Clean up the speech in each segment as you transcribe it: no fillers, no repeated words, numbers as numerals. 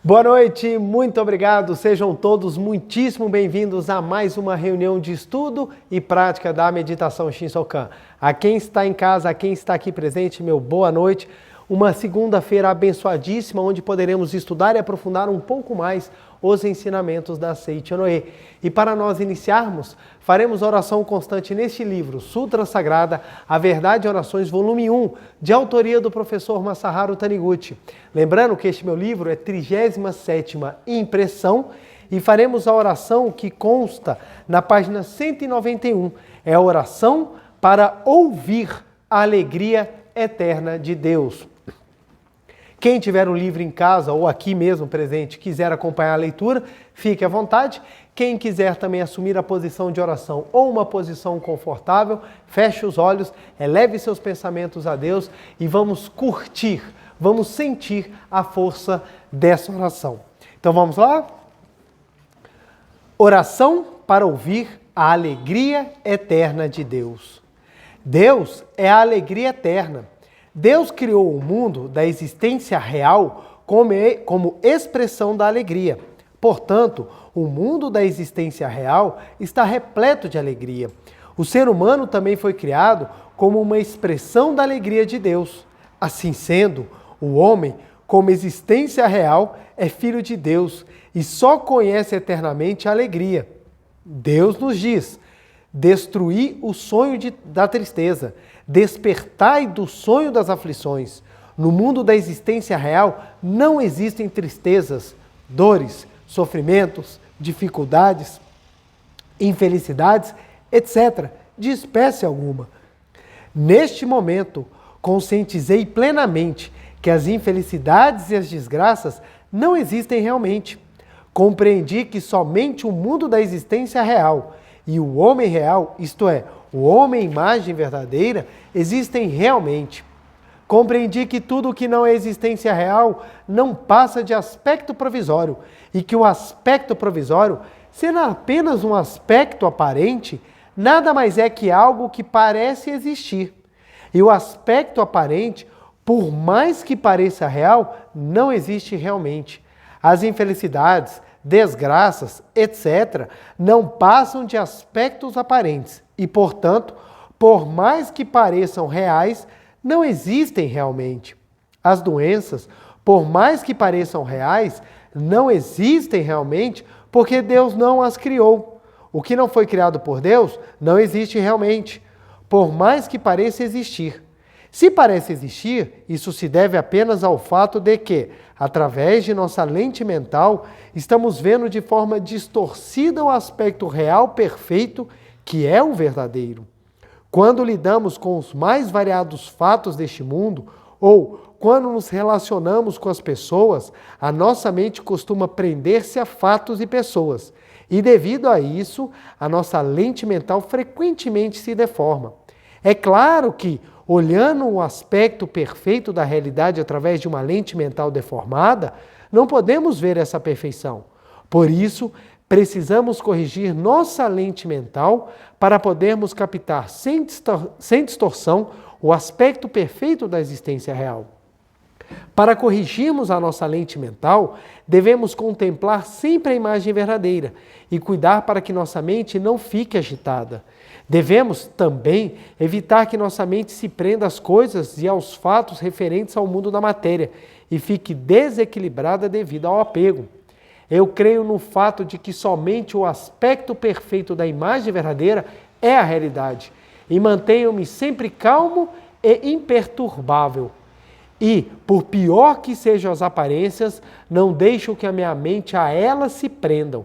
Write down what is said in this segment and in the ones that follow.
Boa noite, muito obrigado. Sejam todos muitíssimo bem-vindos a mais uma reunião de estudo e prática da meditação Shinsokan. A quem está em casa, a quem está aqui presente, meu boa noite. Uma segunda-feira abençoadíssima, onde poderemos estudar e aprofundar um pouco mais os ensinamentos da Seiichi Noe. E para nós iniciarmos, faremos oração constante neste livro, Sutra Sagrada, A Verdade e Orações, volume 1, de autoria do professor Masaharu Taniguchi. Lembrando que este meu livro é 37ª impressão e faremos a oração que consta na página 191. É a oração para ouvir a alegria eterna de Deus. Quem tiver o livro em casa ou aqui mesmo presente, quiser acompanhar a leitura, fique à vontade. Quem quiser também assumir a posição de oração ou uma posição confortável, feche os olhos, eleve seus pensamentos a Deus e vamos curtir, vamos sentir a força dessa oração. Então vamos lá? Oração para ouvir a alegria eterna de Deus. Deus é a alegria eterna. Deus criou o mundo da existência real como expressão da alegria. Portanto, o mundo da existência real está repleto de alegria. O ser humano também foi criado como uma expressão da alegria de Deus. Assim sendo, o homem, como existência real, é filho de Deus e só conhece eternamente a alegria. Deus nos diz: destruí o sonho da tristeza, despertai do sonho das aflições. No mundo da existência real não existem tristezas, dores, sofrimentos, dificuldades, infelicidades, etc., de espécie alguma. Neste momento, conscientizei plenamente que as infelicidades e as desgraças não existem realmente. Compreendi que somente o mundo da existência real e o homem real, isto é, o homem e imagem verdadeira, existem realmente. Compreendi que tudo o que não é existência real não passa de aspecto provisório e que o aspecto provisório, sendo apenas um aspecto aparente, nada mais é que algo que parece existir. E o aspecto aparente, por mais que pareça real, não existe realmente. As infelicidades, desgraças, etc., não passam de aspectos aparentes e, portanto, por mais que pareçam reais, não existem realmente. As doenças, por mais que pareçam reais, não existem realmente porque Deus não as criou. O que não foi criado por Deus não existe realmente, por mais que pareça existir. Se parece existir, isso se deve apenas ao fato de que, através de nossa lente mental, estamos vendo de forma distorcida o aspecto real perfeito que é o verdadeiro. Quando lidamos com os mais variados fatos deste mundo, ou quando nos relacionamos com as pessoas, a nossa mente costuma prender-se a fatos e pessoas. E devido a isso, a nossa lente mental frequentemente se deforma. É claro que, olhando o aspecto perfeito da realidade através de uma lente mental deformada, não podemos ver essa perfeição. Por isso, precisamos corrigir nossa lente mental para podermos captar sem distorção o aspecto perfeito da existência real. Para corrigirmos a nossa lente mental, devemos contemplar sempre a imagem verdadeira e cuidar para que nossa mente não fique agitada. Devemos também evitar que nossa mente se prenda às coisas e aos fatos referentes ao mundo da matéria e fique desequilibrada devido ao apego. Eu creio no fato de que somente o aspecto perfeito da imagem verdadeira é a realidade e mantenho-me sempre calmo e imperturbável. E, por pior que sejam as aparências, não deixo que a minha mente a elas se prendam.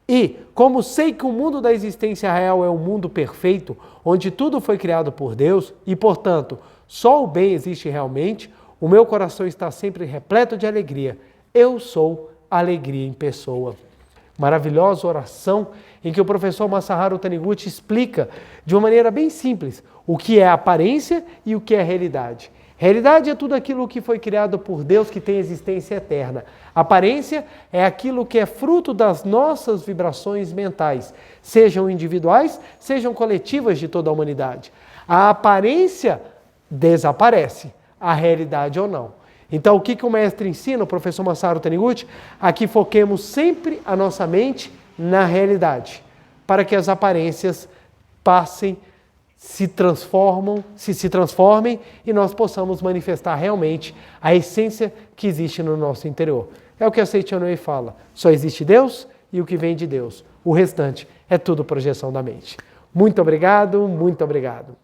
E, como sei que o mundo da existência real é um mundo perfeito, onde tudo foi criado por Deus e, portanto, só o bem existe realmente, o meu coração está sempre repleto de alegria. Eu sou alegria em pessoa. Maravilhosa oração em que o professor Masaharu Taniguchi explica de uma maneira bem simples o que é aparência e o que é realidade. Realidade é tudo aquilo que foi criado por Deus que tem existência eterna. Aparência é aquilo que é fruto das nossas vibrações mentais, sejam individuais, sejam coletivas de toda a humanidade. A aparência desaparece, a realidade ou não. Então, o que o mestre ensina, o professor Masaru Taniguchi? A que foquemos sempre a nossa mente na realidade, para que as aparências passem, se transformem e nós possamos manifestar realmente a essência que existe no nosso interior. É o que a Seiichi Onoe fala, só existe Deus e o que vem de Deus. O restante é tudo projeção da mente. Muito obrigado, muito obrigado.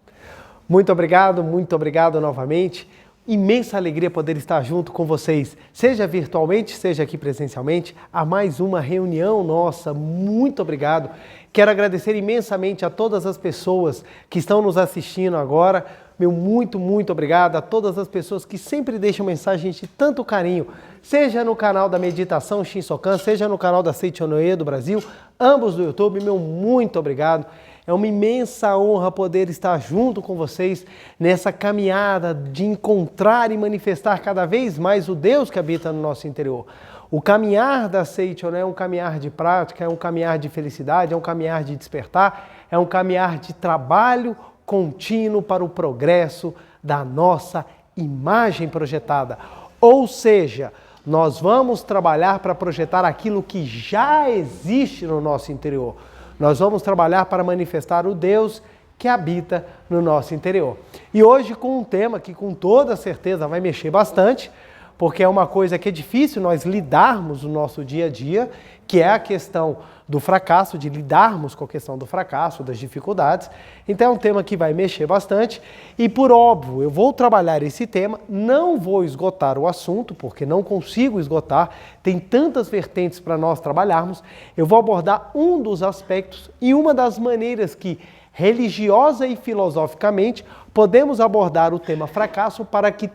Muito obrigado, muito obrigado novamente. Imensa alegria poder estar junto com vocês, seja virtualmente, seja aqui presencialmente, a mais uma reunião nossa. Muito obrigado. Quero agradecer imensamente a todas as pessoas que estão nos assistindo agora. Meu muito, muito obrigado a todas as pessoas que sempre deixam mensagens de tanto carinho, seja no canal da Meditação Shinsokan, seja no canal da Seiichi Onoe do Brasil, ambos do YouTube. Meu muito obrigado. É uma imensa honra poder estar junto com vocês nessa caminhada de encontrar e manifestar cada vez mais o Deus que habita no nosso interior. O caminhar da Seiichi Onoe é um caminhar de prática, é um caminhar de felicidade, é um caminhar de despertar, é um caminhar de trabalho contínuo para o progresso da nossa imagem projetada. Ou seja, nós vamos trabalhar para projetar aquilo que já existe no nosso interior. Nós vamos trabalhar para manifestar o Deus que habita no nosso interior. E hoje com um tema que com toda certeza vai mexer bastante, porque é uma coisa que é difícil nós lidarmos no nosso dia a dia, que é a questão do fracasso, de lidarmos com a questão do fracasso, das dificuldades. Então é um tema que vai mexer bastante e, por óbvio, eu vou trabalhar esse tema, não vou esgotar o assunto, porque não consigo esgotar, tem tantas vertentes para nós trabalharmos. Eu vou abordar um dos aspectos e uma das maneiras que, religiosa e filosoficamente, podemos abordar o tema fracasso para que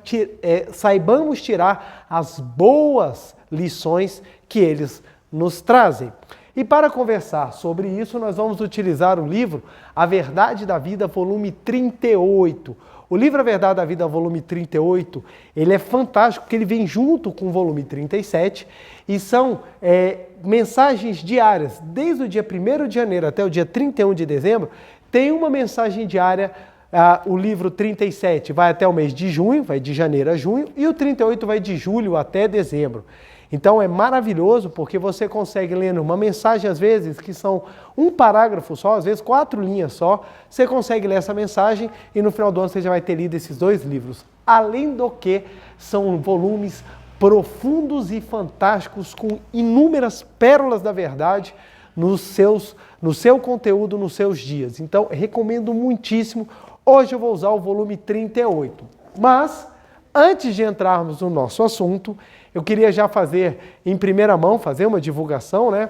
saibamos tirar as boas lições que eles nos trazem. E para conversar sobre isso, nós vamos utilizar o livro A Verdade da Vida, volume 38. O livro A Verdade da Vida, volume 38, ele é fantástico porque ele vem junto com o volume 37 e são mensagens diárias. Desde o dia 1º de janeiro até o dia 31 de dezembro, tem uma mensagem diária. O livro 37 vai até o mês de junho, vai de janeiro a junho, e o 38 vai de julho até dezembro. Então é maravilhoso porque você consegue lendo uma mensagem às vezes que são um parágrafo só, às vezes 4 linhas só, você consegue ler essa mensagem e no final do ano você já vai ter lido esses 2 livros. Além do que são volumes profundos e fantásticos com inúmeras pérolas da verdade no seu conteúdo, nos seus dias. Então recomendo muitíssimo. Hoje eu vou usar o volume 38. Mas antes de entrarmos no nosso assunto, eu queria já fazer em primeira mão, fazer uma divulgação, né?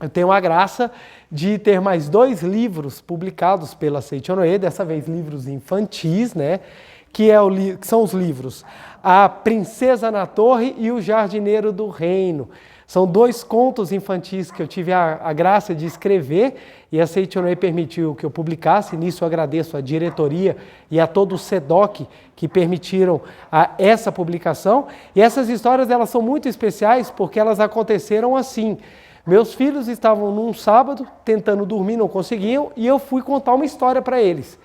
Eu tenho a graça de ter mais 2 livros publicados pela Seiichi Onoe, dessa vez livros infantis, né? Que são os livros A Princesa na Torre e O Jardineiro do Reino. São 2 contos infantis que eu tive a graça de escrever e a Seiichi Onoe permitiu que eu publicasse. Nisso eu agradeço à diretoria e a todo o SEDOC que permitiram essa publicação. E essas histórias elas são muito especiais porque elas aconteceram assim. Meus filhos estavam num sábado tentando dormir, não conseguiam, e eu fui contar uma história para eles.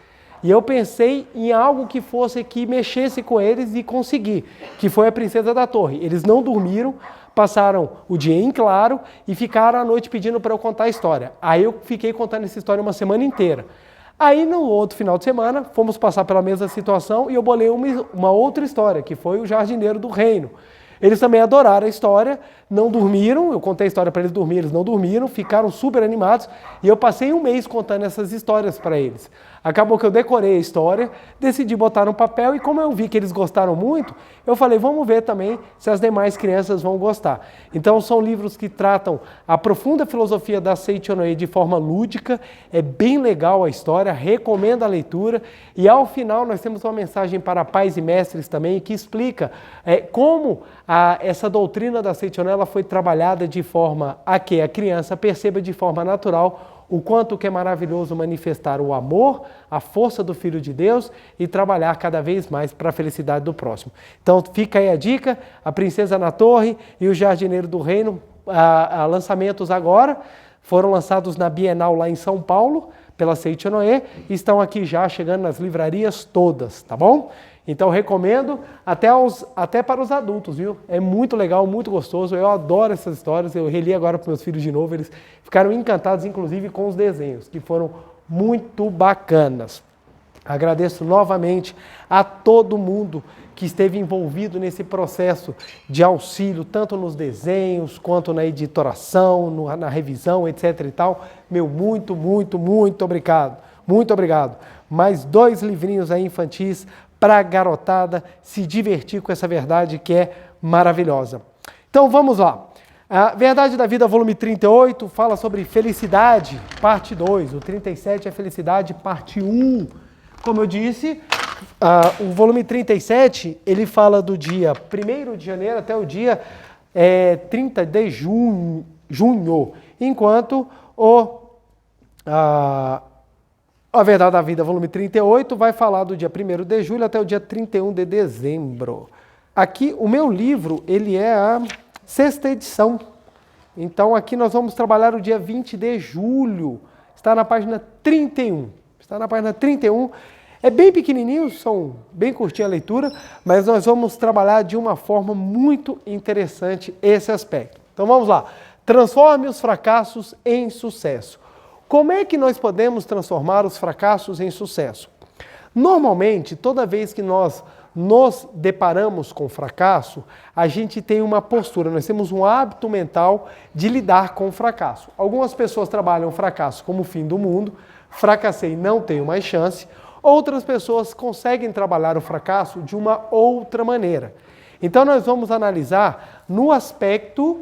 E eu pensei em algo que mexesse com eles e consegui, que foi A Princesa da Torre. Eles não dormiram, passaram o dia em claro e ficaram à noite pedindo para eu contar a história. Aí eu fiquei contando essa história uma semana inteira. Aí no outro final de semana, fomos passar pela mesma situação e eu bolei uma outra história, que foi O Jardineiro do Reino. Eles também adoraram a história, não dormiram, eu contei a história para eles dormirem, eles não dormiram, ficaram super animados e eu passei um mês contando essas histórias para eles. Acabou que eu decorei a história, decidi botar no papel e como eu vi que eles gostaram muito, eu falei, vamos ver também se as demais crianças vão gostar. Então são livros que tratam a profunda filosofia da Seiichi Onoe de forma lúdica, é bem legal a história, recomendo a leitura e ao final nós temos uma mensagem para pais e mestres também que explica como essa doutrina da Seiichi Onoe ela foi trabalhada de forma a que a criança perceba de forma natural o quanto que é maravilhoso manifestar o amor, a força do Filho de Deus e trabalhar cada vez mais para a felicidade do próximo. Então fica aí a dica, A Princesa na Torre e O Jardineiro do Reino, lançamentos agora, foram lançados na Bienal lá em São Paulo, pela Seiichi Onoe, e estão aqui já chegando nas livrarias todas, tá bom? Então recomendo até para os adultos, viu? É muito legal, muito gostoso, eu adoro essas histórias, eu reli agora para meus filhos de novo, eles ficaram encantados inclusive com os desenhos, que foram muito bacanas. Agradeço novamente a todo mundo que esteve envolvido nesse processo de auxílio, tanto nos desenhos, quanto na editoração, na revisão, etc. e tal. Meu muito, muito, muito obrigado. Muito obrigado. Mais 2 livrinhos aí infantis para a garotada se divertir com essa verdade que é maravilhosa. Então vamos lá. A Verdade da Vida, volume 38, fala sobre felicidade, parte 2. O 37 é felicidade, parte 1. Como eu disse, o volume 37, ele fala do dia 1º de janeiro até o dia 30 de junho, enquanto A Verdade da Vida, volume 38, vai falar do dia 1º de julho até o dia 31 de dezembro. Aqui, o meu livro, ele é a 6ª edição. Então, aqui nós vamos trabalhar o dia 20 de julho. Está na página 31. Está na página 31. É bem pequenininho, são bem curtinha a leitura, mas nós vamos trabalhar de uma forma muito interessante esse aspecto. Então vamos lá. Transforme os fracassos em sucesso. Como é que nós podemos transformar os fracassos em sucesso? Normalmente, toda vez que nós nos deparamos com fracasso, a gente tem uma postura, nós temos um hábito mental de lidar com o fracasso. Algumas pessoas trabalham o fracasso como o fim do mundo, fracassei, não tenho mais chance. Outras pessoas conseguem trabalhar o fracasso de uma outra maneira. Então nós vamos analisar no aspecto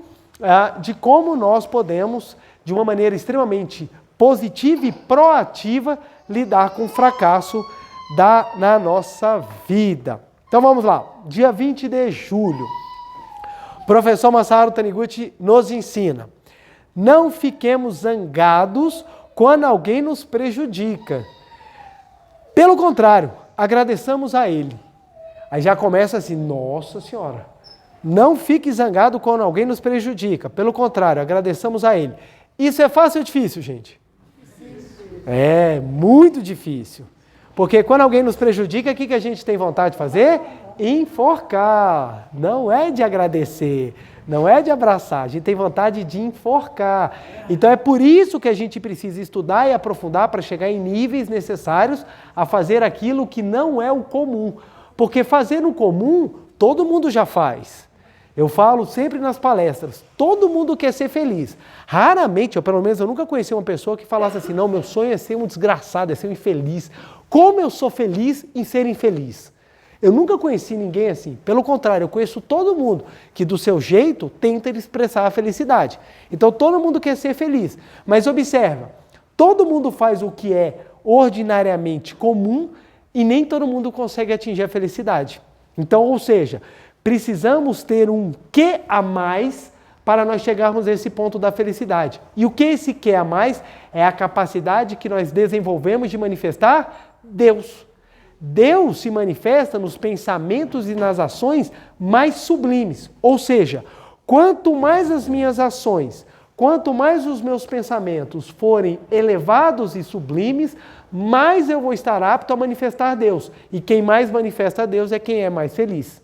de como nós podemos, de uma maneira extremamente positiva e proativa, lidar com o fracasso na nossa vida. Então vamos lá, dia 20 de julho. O professor Masaru Taniguchi nos ensina: não fiquemos zangados quando alguém nos prejudica. Pelo contrário, agradeçamos a ele. Aí já começa assim, nossa senhora, não fique zangado quando alguém nos prejudica. Pelo contrário, agradeçamos a ele. Isso é fácil ou difícil, gente? Difícil. É, muito difícil. Porque quando alguém nos prejudica, o que a gente tem vontade de fazer? Enforcar. Não é de agradecer, não é de abraçar, a gente tem vontade de enforcar. Então é por isso que a gente precisa estudar e aprofundar para chegar em níveis necessários a fazer aquilo que não é o comum. Porque fazer o comum, todo mundo já faz. Eu falo sempre nas palestras, todo mundo quer ser feliz. Raramente, ou pelo menos eu nunca conheci uma pessoa que falasse assim, não, meu sonho é ser um desgraçado, é ser um infeliz. Como eu sou feliz em ser infeliz? Eu nunca conheci ninguém assim. Pelo contrário, eu conheço todo mundo que do seu jeito tenta expressar a felicidade. Então todo mundo quer ser feliz. Mas observa, todo mundo faz o que é ordinariamente comum e nem todo mundo consegue atingir a felicidade. Então, ou seja, precisamos ter um quê a mais para nós chegarmos a esse ponto da felicidade. E o que esse quê a mais é a capacidade que nós desenvolvemos de manifestar Deus. Deus se manifesta nos pensamentos e nas ações mais sublimes. Ou seja, quanto mais as minhas ações, quanto mais os meus pensamentos forem elevados e sublimes, mais eu vou estar apto a manifestar Deus. E quem mais manifesta Deus é quem é mais feliz.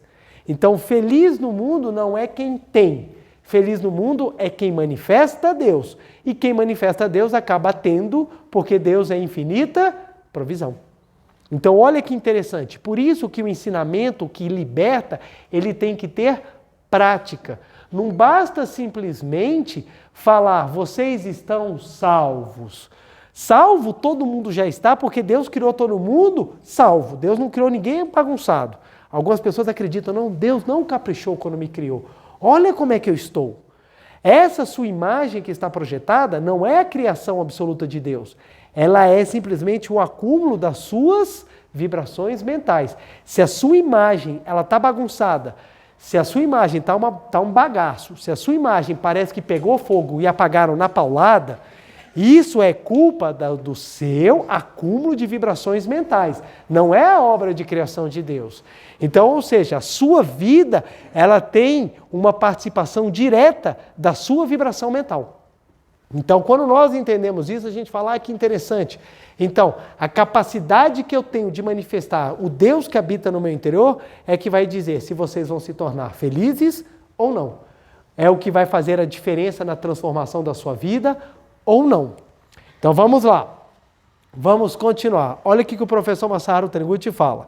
Então, feliz no mundo não é quem tem. Feliz no mundo é quem manifesta Deus. E quem manifesta Deus acaba tendo, porque Deus é infinita provisão. Então, olha que interessante. Por isso que o ensinamento que liberta, ele tem que ter prática. Não basta simplesmente falar, vocês estão salvos. Salvo todo mundo já está, porque Deus criou todo mundo salvo. Deus não criou ninguém bagunçado. Algumas pessoas acreditam, não, Deus não caprichou quando me criou. Olha como é que eu estou. Essa sua imagem que está projetada não é a criação absoluta de Deus. Ela é simplesmente o acúmulo das suas vibrações mentais. Se a sua imagem está bagunçada, se a sua imagem está um bagaço, se a sua imagem parece que pegou fogo e apagaram na paulada, isso é culpa do seu acúmulo de vibrações mentais. Não é a obra de criação de Deus. Então, ou seja, a sua vida, ela tem uma participação direta da sua vibração mental. Então, quando nós entendemos isso, a gente fala, que interessante. Então, a capacidade que eu tenho de manifestar o Deus que habita no meu interior é que vai dizer se vocês vão se tornar felizes ou não. É o que vai fazer a diferença na transformação da sua vida ou não. Então, vamos lá. Vamos continuar. Olha o que o professor Masaharu Taniguchi fala.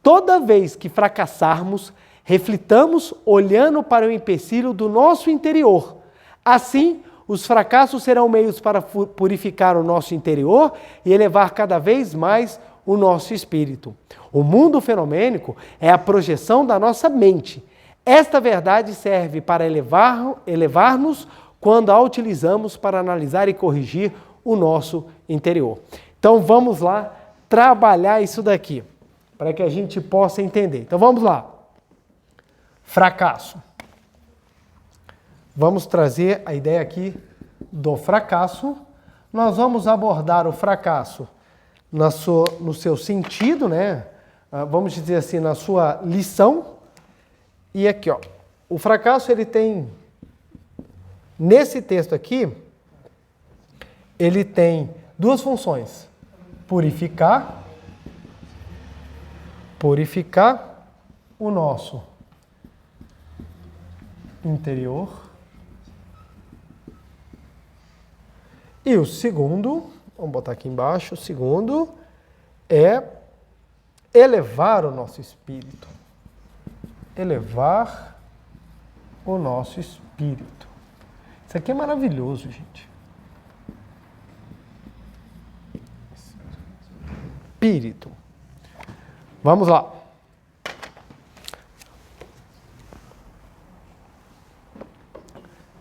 Toda vez que fracassarmos, reflitamos olhando para o empecilho do nosso interior. Assim, os fracassos serão meios para purificar o nosso interior e elevar cada vez mais o nosso espírito. O mundo fenomênico é a projeção da nossa mente. Esta verdade serve para elevar-nos quando a utilizamos para analisar e corrigir o nosso interior. Então vamos lá trabalhar isso daqui, para que a gente possa entender. Então vamos lá. Fracasso. Vamos trazer a ideia aqui do fracasso. Nós vamos abordar o fracasso no seu sentido, né? Vamos dizer assim, na sua lição. E aqui, ó, o fracasso ele tem, nesse texto aqui, ele tem duas funções. Purificar o nosso interior. E o segundo, vamos botar aqui embaixo, o segundo é elevar o nosso espírito. Elevar o nosso espírito. Isso aqui é maravilhoso, gente. Espírito. Vamos lá.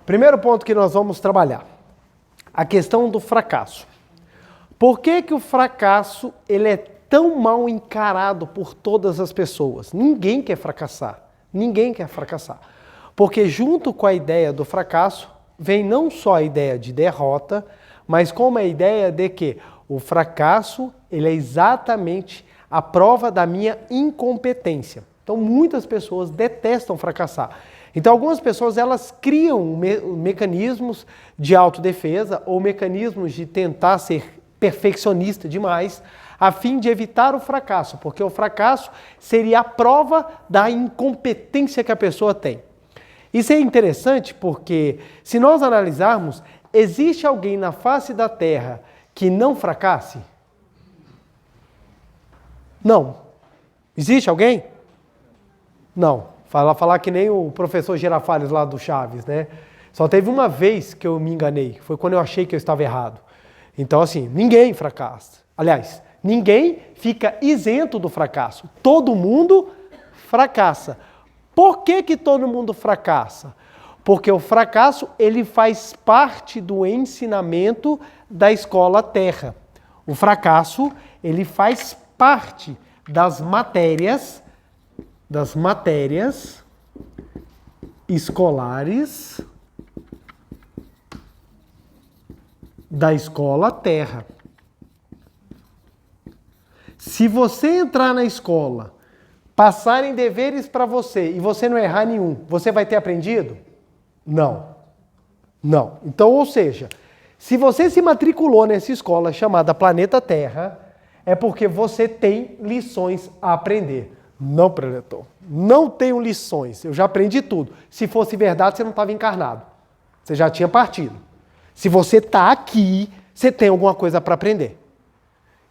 Primeiro ponto que nós vamos trabalhar. A questão do fracasso. Por que que o fracasso ele é tão mal encarado por todas as pessoas? Ninguém quer fracassar. Ninguém quer fracassar. Porque junto com a ideia do fracasso, vem não só a ideia de derrota, mas como a ideia de que o fracasso ele é exatamente a prova da minha incompetência. Então muitas pessoas detestam fracassar. Então algumas pessoas elas criam mecanismos de autodefesa ou mecanismos de tentar ser perfeccionista demais a fim de evitar o fracasso, porque o fracasso seria a prova da incompetência que a pessoa tem. Isso é interessante porque se nós analisarmos, existe alguém na face da Terra que não fracasse? Não. Existe alguém? Não. Falar que nem o professor Girafales lá do Chaves, né? Só teve uma vez que eu me enganei, foi quando eu achei que eu estava errado. Então, assim, ninguém fracassa. Aliás, ninguém fica isento do fracasso. Todo mundo fracassa. Por que que todo mundo fracassa? Porque o fracasso, ele faz parte do ensinamento da escola Terra. O fracasso, ele faz parte das matérias escolares da escola Terra. Se você entrar na escola, passarem deveres para você e você não errar nenhum, você vai ter aprendido? Não. Não. Então, ou seja, se você se matriculou nessa escola chamada Planeta Terra, é porque você tem lições a aprender. Não, preletor. Não tenho lições. Eu já aprendi tudo. Se fosse verdade, você não estava encarnado. Você já tinha partido. Se você está aqui, você tem alguma coisa para aprender.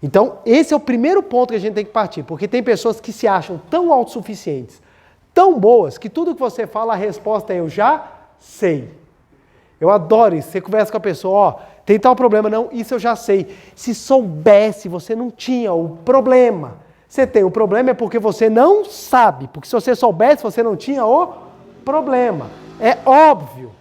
Então, esse é o primeiro ponto que a gente tem que partir. Porque tem pessoas que se acham tão autossuficientes, tão boas, que tudo que você fala, a resposta é eu já sei. Eu adoro isso. Você conversa com a pessoa, ó, tem tal problema. Não, isso eu já sei. Se soubesse, você não tinha o problema. Você tem o problema é porque você não sabe. Porque se você soubesse, você não tinha o problema. É óbvio.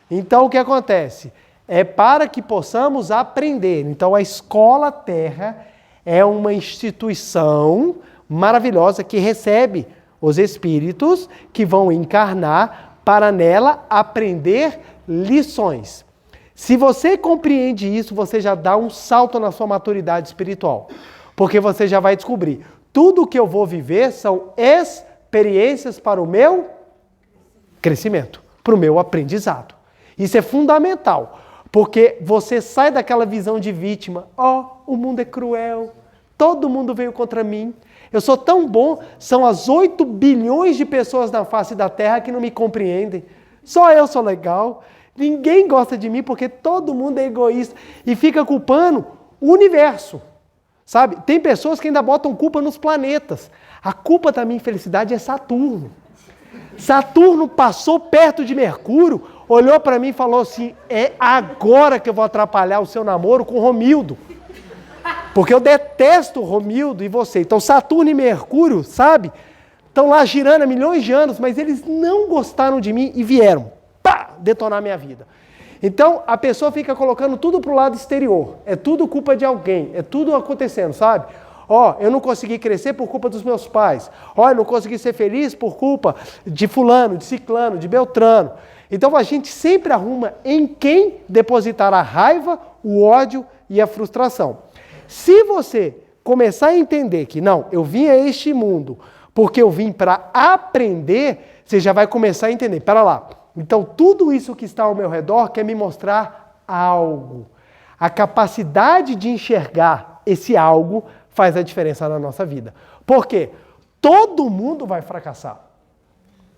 Então, o que acontece? É para que possamos aprender. Então, a Escola Terra é uma instituição maravilhosa que recebe os espíritos que vão encarnar para nela aprender lições. Se você compreende isso, você já dá um salto na sua maturidade espiritual. Porque você já vai descobrir, tudo que eu vou viver são experiências para o meu crescimento, para o meu aprendizado. Isso é fundamental, Porque você sai daquela visão de vítima. O mundo é cruel. Todo mundo veio contra mim. Eu sou tão bom. São as 8 bilhões de pessoas na face da Terra que não me compreendem. Só eu sou legal. Ninguém gosta de mim porque todo mundo é egoísta. E fica culpando o universo. Sabe? Tem pessoas que ainda botam culpa nos planetas. A culpa da minha infelicidade é Saturno. Saturno passou perto de Mercúrio, olhou para mim e falou assim, é agora que eu vou atrapalhar o seu namoro com Romildo. Porque eu detesto Romildo e você. Então Saturno e Mercúrio, sabe? Estão lá girando há milhões de anos, mas eles não gostaram de mim e vieram, detonar minha vida. Então a pessoa fica colocando tudo para o lado exterior. É tudo culpa de alguém, é tudo acontecendo, sabe? Eu não consegui crescer por culpa dos meus pais. Eu não consegui ser feliz por culpa de fulano, de ciclano, de beltrano. Então a gente sempre arruma em quem depositar a raiva, o ódio e a frustração. Se você começar a entender que não, eu vim a este mundo porque eu vim para aprender, você já vai começar a entender. Pera lá, então tudo isso que está ao meu redor quer me mostrar algo. A capacidade de enxergar esse algo faz a diferença na nossa vida. Por quê? Todo mundo vai fracassar.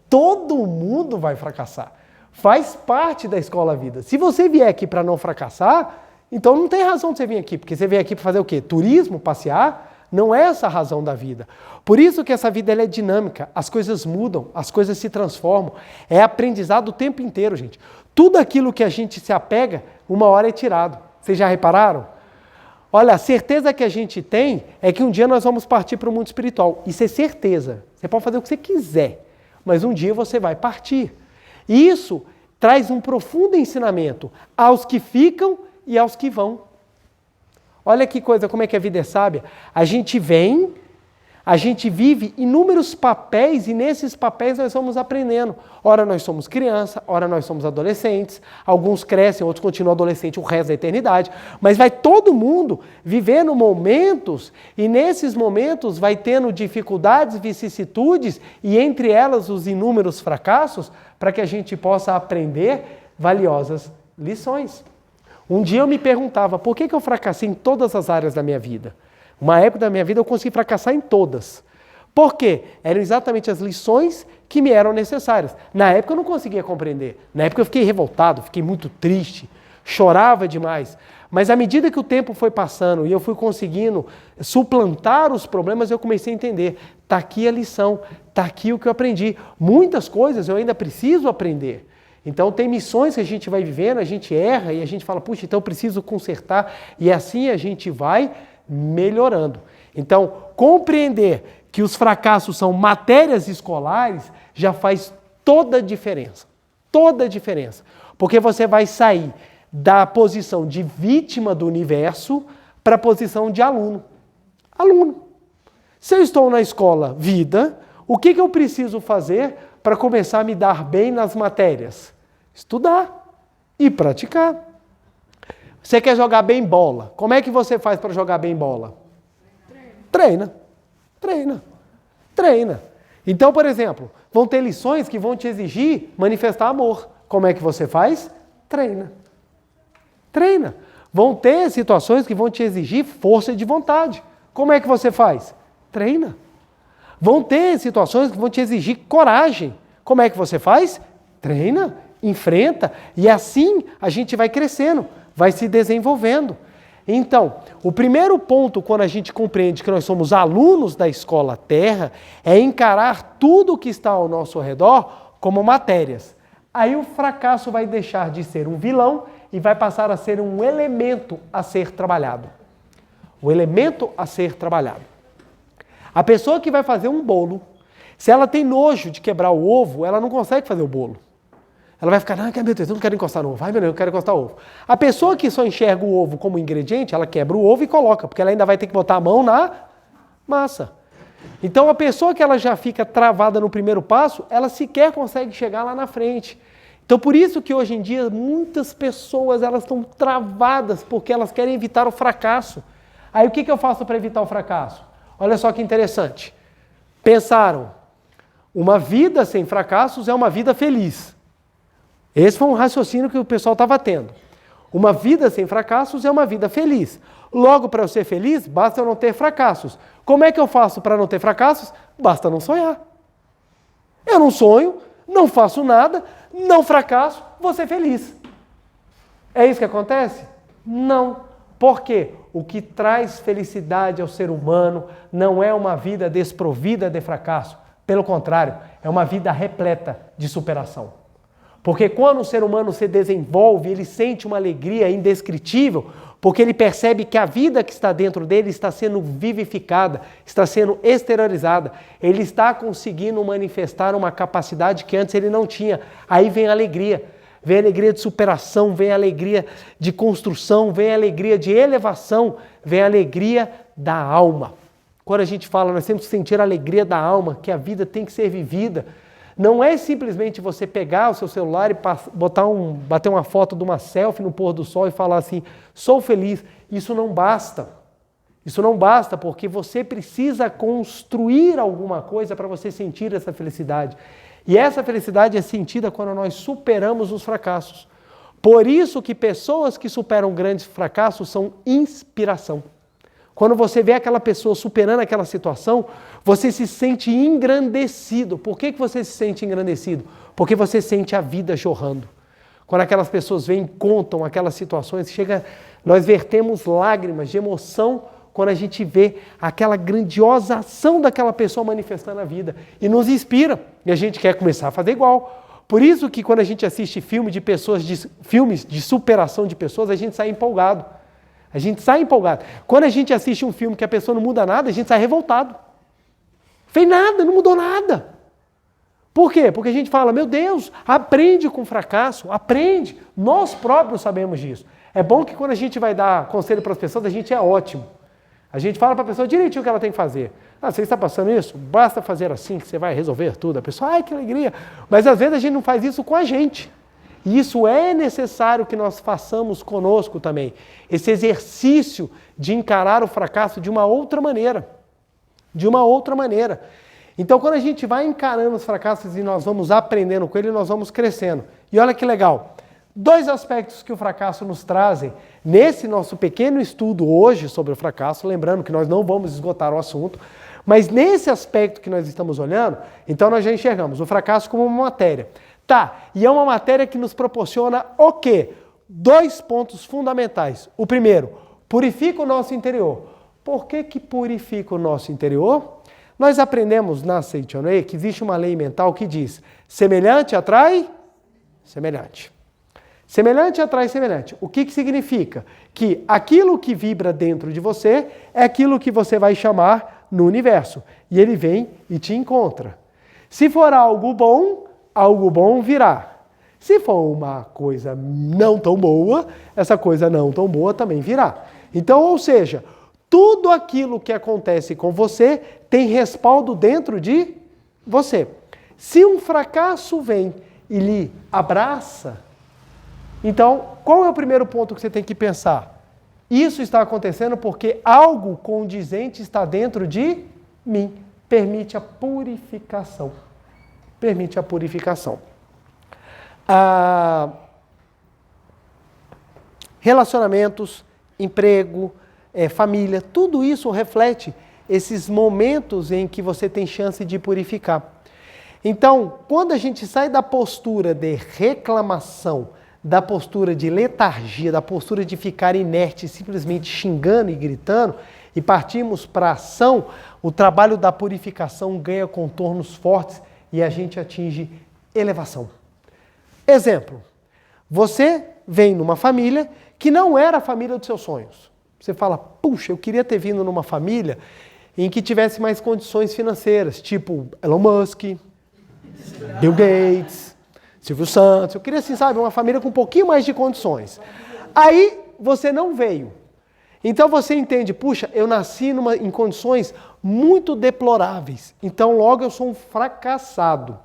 Todo mundo vai fracassar. Faz parte da escola vida. Se você vier aqui para não fracassar, então não tem razão de você vir aqui, porque você vem aqui para fazer o quê? Turismo, passear? Não é essa a razão da vida. Por isso que essa vida ela é dinâmica, as coisas mudam, as coisas se transformam. É aprendizado o tempo inteiro, gente. Tudo aquilo que a gente se apega, uma hora é tirado. Vocês já repararam? Olha, a certeza que a gente tem é que um dia nós vamos partir para o mundo espiritual. Isso é certeza. Você pode fazer o que você quiser, mas um dia você vai partir. E isso traz um profundo ensinamento aos que ficam e aos que vão. Olha que coisa, como é que a vida é sábia. A gente vem, a gente vive inúmeros papéis e nesses papéis nós vamos aprendendo. Ora nós somos criança, ora nós somos adolescentes, alguns crescem, outros continuam adolescentes o resto da eternidade, mas vai todo mundo vivendo momentos e nesses momentos vai tendo dificuldades, vicissitudes e entre elas os inúmeros fracassos para que a gente possa aprender valiosas lições. Um dia eu me perguntava, por que eu fracassei em todas as áreas da minha vida? Uma época da minha vida eu consegui fracassar em todas. Por quê? Eram exatamente as lições que me eram necessárias. Na época eu não conseguia compreender. Na época eu fiquei revoltado, fiquei muito triste, chorava demais. Mas à medida que o tempo foi passando e eu fui conseguindo suplantar os problemas, eu comecei a entender. Está aqui a lição, está aqui o que eu aprendi. Muitas coisas eu ainda preciso aprender. Então tem missões que a gente vai vivendo, a gente erra e a gente fala, puxa, então eu preciso consertar. E assim a gente vai melhorando. Então, compreender que os fracassos são matérias escolares já faz toda a diferença. Toda a diferença. Porque você vai sair da posição de vítima do universo para a posição de aluno. Aluno. Se eu estou na escola vida, o que eu preciso fazer para começar a me dar bem nas matérias? Estudar e praticar. Você quer jogar bem bola? Como é que você faz para jogar bem bola? Treina. Treina. Treina. Então, por exemplo, vão ter lições que vão te exigir manifestar amor. Como é que você faz? Treina. Treina. Vão ter situações que vão te exigir força de vontade. Como é que você faz? Treina. Vão ter situações que vão te exigir coragem. Como é que você faz? Treina, enfrenta e assim a gente vai crescendo, vai se desenvolvendo. Então, o primeiro ponto quando a gente compreende que nós somos alunos da escola Terra é encarar tudo o que está ao nosso redor como matérias. Aí o fracasso vai deixar de ser um vilão e vai passar a ser um elemento a ser trabalhado. O elemento a ser trabalhado. A pessoa que vai fazer um bolo, se ela tem nojo de quebrar o ovo, ela não consegue fazer o bolo. Ela vai ficar, meu Deus, eu não quero encostar no ovo. Ai, meu Deus, eu quero encostar no ovo. A pessoa que só enxerga o ovo como ingrediente, ela quebra o ovo e coloca, porque ela ainda vai ter que botar a mão na massa. Então, a pessoa que ela já fica travada no primeiro passo, ela sequer consegue chegar lá na frente. Então, por isso que hoje em dia, muitas pessoas elas estão travadas, porque elas querem evitar o fracasso. Aí, o que eu faço para evitar o fracasso? Olha só que interessante. Pensaram, uma vida sem fracassos é uma vida feliz. Esse foi um raciocínio que o pessoal estava tendo. Uma vida sem fracassos é uma vida feliz. Logo, para eu ser feliz, basta eu não ter fracassos. Como é que eu faço para não ter fracassos? Basta não sonhar. Eu não sonho, não faço nada, não fracasso, vou ser feliz. É isso que acontece? Não. Por quê? O que traz felicidade ao ser humano não é uma vida desprovida de fracasso. Pelo contrário, é uma vida repleta de superação. Porque quando o ser humano se desenvolve, ele sente uma alegria indescritível, porque ele percebe que a vida que está dentro dele está sendo vivificada, está sendo exteriorizada. Ele está conseguindo manifestar uma capacidade que antes ele não tinha. Aí vem a alegria. Vem a alegria de superação, vem a alegria de construção, vem a alegria de elevação, vem a alegria da alma. Quando a gente fala, nós temos que sentir a alegria da alma, que a vida tem que ser vivida. Não é simplesmente você pegar o seu celular e bater uma foto de uma selfie no pôr do sol e falar assim, sou feliz. Isso não basta. Isso não basta, porque você precisa construir alguma coisa para você sentir essa felicidade. E essa felicidade é sentida quando nós superamos os fracassos. Por isso que pessoas que superam grandes fracassos são inspiração. Quando você vê aquela pessoa superando aquela situação, você se sente engrandecido. Por que você se sente engrandecido? Porque você sente a vida jorrando. Quando aquelas pessoas vêm e contam aquelas situações, nós vertemos lágrimas de emoção quando a gente vê aquela grandiosa ação daquela pessoa manifestando a vida. E nos inspira. E a gente quer começar a fazer igual. Por isso que quando a gente assiste filmes de superação de pessoas, a gente sai empolgado. A gente sai empolgado. Quando a gente assiste um filme que a pessoa não muda nada, a gente sai revoltado. Fez nada, não mudou nada. Por quê? Porque a gente fala, meu Deus, aprende com fracasso, aprende. Nós próprios sabemos disso. É bom que quando a gente vai dar conselho para as pessoas, a gente é ótimo. A gente fala para a pessoa direitinho o que ela tem que fazer. Você está passando isso? Basta fazer assim que você vai resolver tudo. A pessoa, ai que alegria. Mas às vezes a gente não faz isso com a gente. E isso é necessário que nós façamos conosco também. Esse exercício de encarar o fracasso de uma outra maneira. De uma outra maneira. Então, quando a gente vai encarando os fracassos e nós vamos aprendendo com ele, nós vamos crescendo. E olha que legal. 2 aspectos que o fracasso nos trazem nesse nosso pequeno estudo hoje sobre o fracasso, lembrando que nós não vamos esgotar o assunto, mas nesse aspecto que nós estamos olhando, então nós já enxergamos o fracasso como uma matéria. Tá, e é uma matéria que nos proporciona o quê? 2 pontos fundamentais. O primeiro, purifica o nosso interior. Por que purifica o nosso interior? Nós aprendemos na Seitonei que existe uma lei mental que diz, semelhante atrai semelhante. Semelhante atrai semelhante. O que significa? Que aquilo que vibra dentro de você é aquilo que você vai chamar no universo. E ele vem e te encontra. Se for algo bom virá. Se for uma coisa não tão boa, essa coisa não tão boa também virá. Então, ou seja, tudo aquilo que acontece com você tem respaldo dentro de você. Se um fracasso vem e lhe abraça, então, qual é o primeiro ponto que você tem que pensar? Isso está acontecendo porque algo condizente está dentro de mim. Permite a purificação. Permite a purificação. Relacionamentos, emprego, família, tudo isso reflete esses momentos em que você tem chance de purificar. Então, quando a gente sai da postura de reclamação, da postura de letargia, da postura de ficar inerte, simplesmente xingando e gritando, e partimos para a ação, o trabalho da purificação ganha contornos fortes e a gente atinge elevação. Exemplo, você vem numa família que não era a família dos seus sonhos. Você fala, puxa, eu queria ter vindo numa família em que tivesse mais condições financeiras, tipo Elon Musk, Bill Gates, Silvio Santos. Eu queria, assim, sabe, uma família com um pouquinho mais de condições. Aí você não veio. Então você entende, puxa, eu nasci em condições muito deploráveis. Então logo eu sou um fracassado.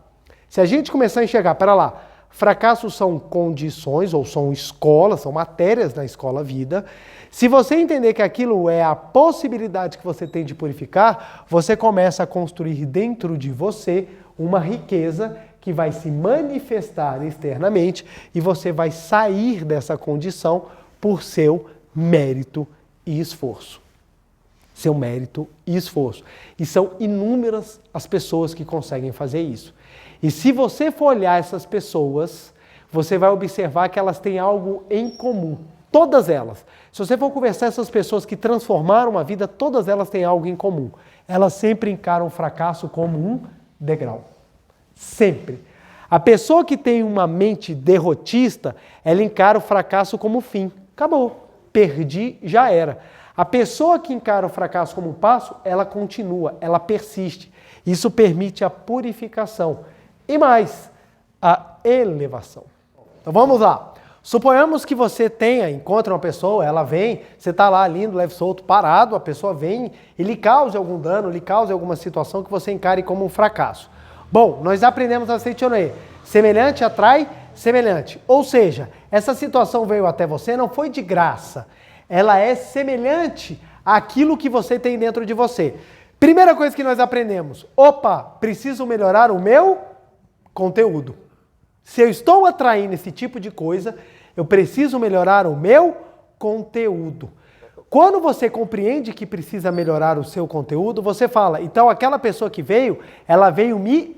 Se a gente começar a enxergar, pera lá, fracassos são condições, ou são escolas, são matérias na escola vida. Se você entender que aquilo é a possibilidade que você tem de purificar, você começa a construir dentro de você uma riqueza que vai se manifestar externamente e você vai sair dessa condição por seu mérito e esforço. Seu mérito e esforço. E são inúmeras as pessoas que conseguem fazer isso. E se você for olhar essas pessoas, você vai observar que elas têm algo em comum. Todas elas. Se você for conversar com essas pessoas que transformaram a vida, todas elas têm algo em comum. Elas sempre encaram o fracasso como um degrau. Sempre. A pessoa que tem uma mente derrotista, ela encara o fracasso como fim. Acabou. Perdi, já era. A pessoa que encara o fracasso como um passo, ela continua, ela persiste. Isso permite a purificação e mais, a elevação. Então vamos lá. Suponhamos que você encontra uma pessoa, ela vem, você está lá lindo, leve, solto, parado, a pessoa vem e lhe cause algum dano, lhe cause alguma situação que você encare como um fracasso. Bom, nós aprendemos a Seichonoe. Semelhante atrai semelhante. Ou seja, essa situação veio até você, não foi de graça. Ela é semelhante àquilo que você tem dentro de você. Primeira coisa que nós aprendemos. Opa, preciso melhorar o meu conteúdo. Se eu estou atraindo esse tipo de coisa, eu preciso melhorar o meu conteúdo. Quando você compreende que precisa melhorar o seu conteúdo, você fala, então aquela pessoa que veio, ela veio me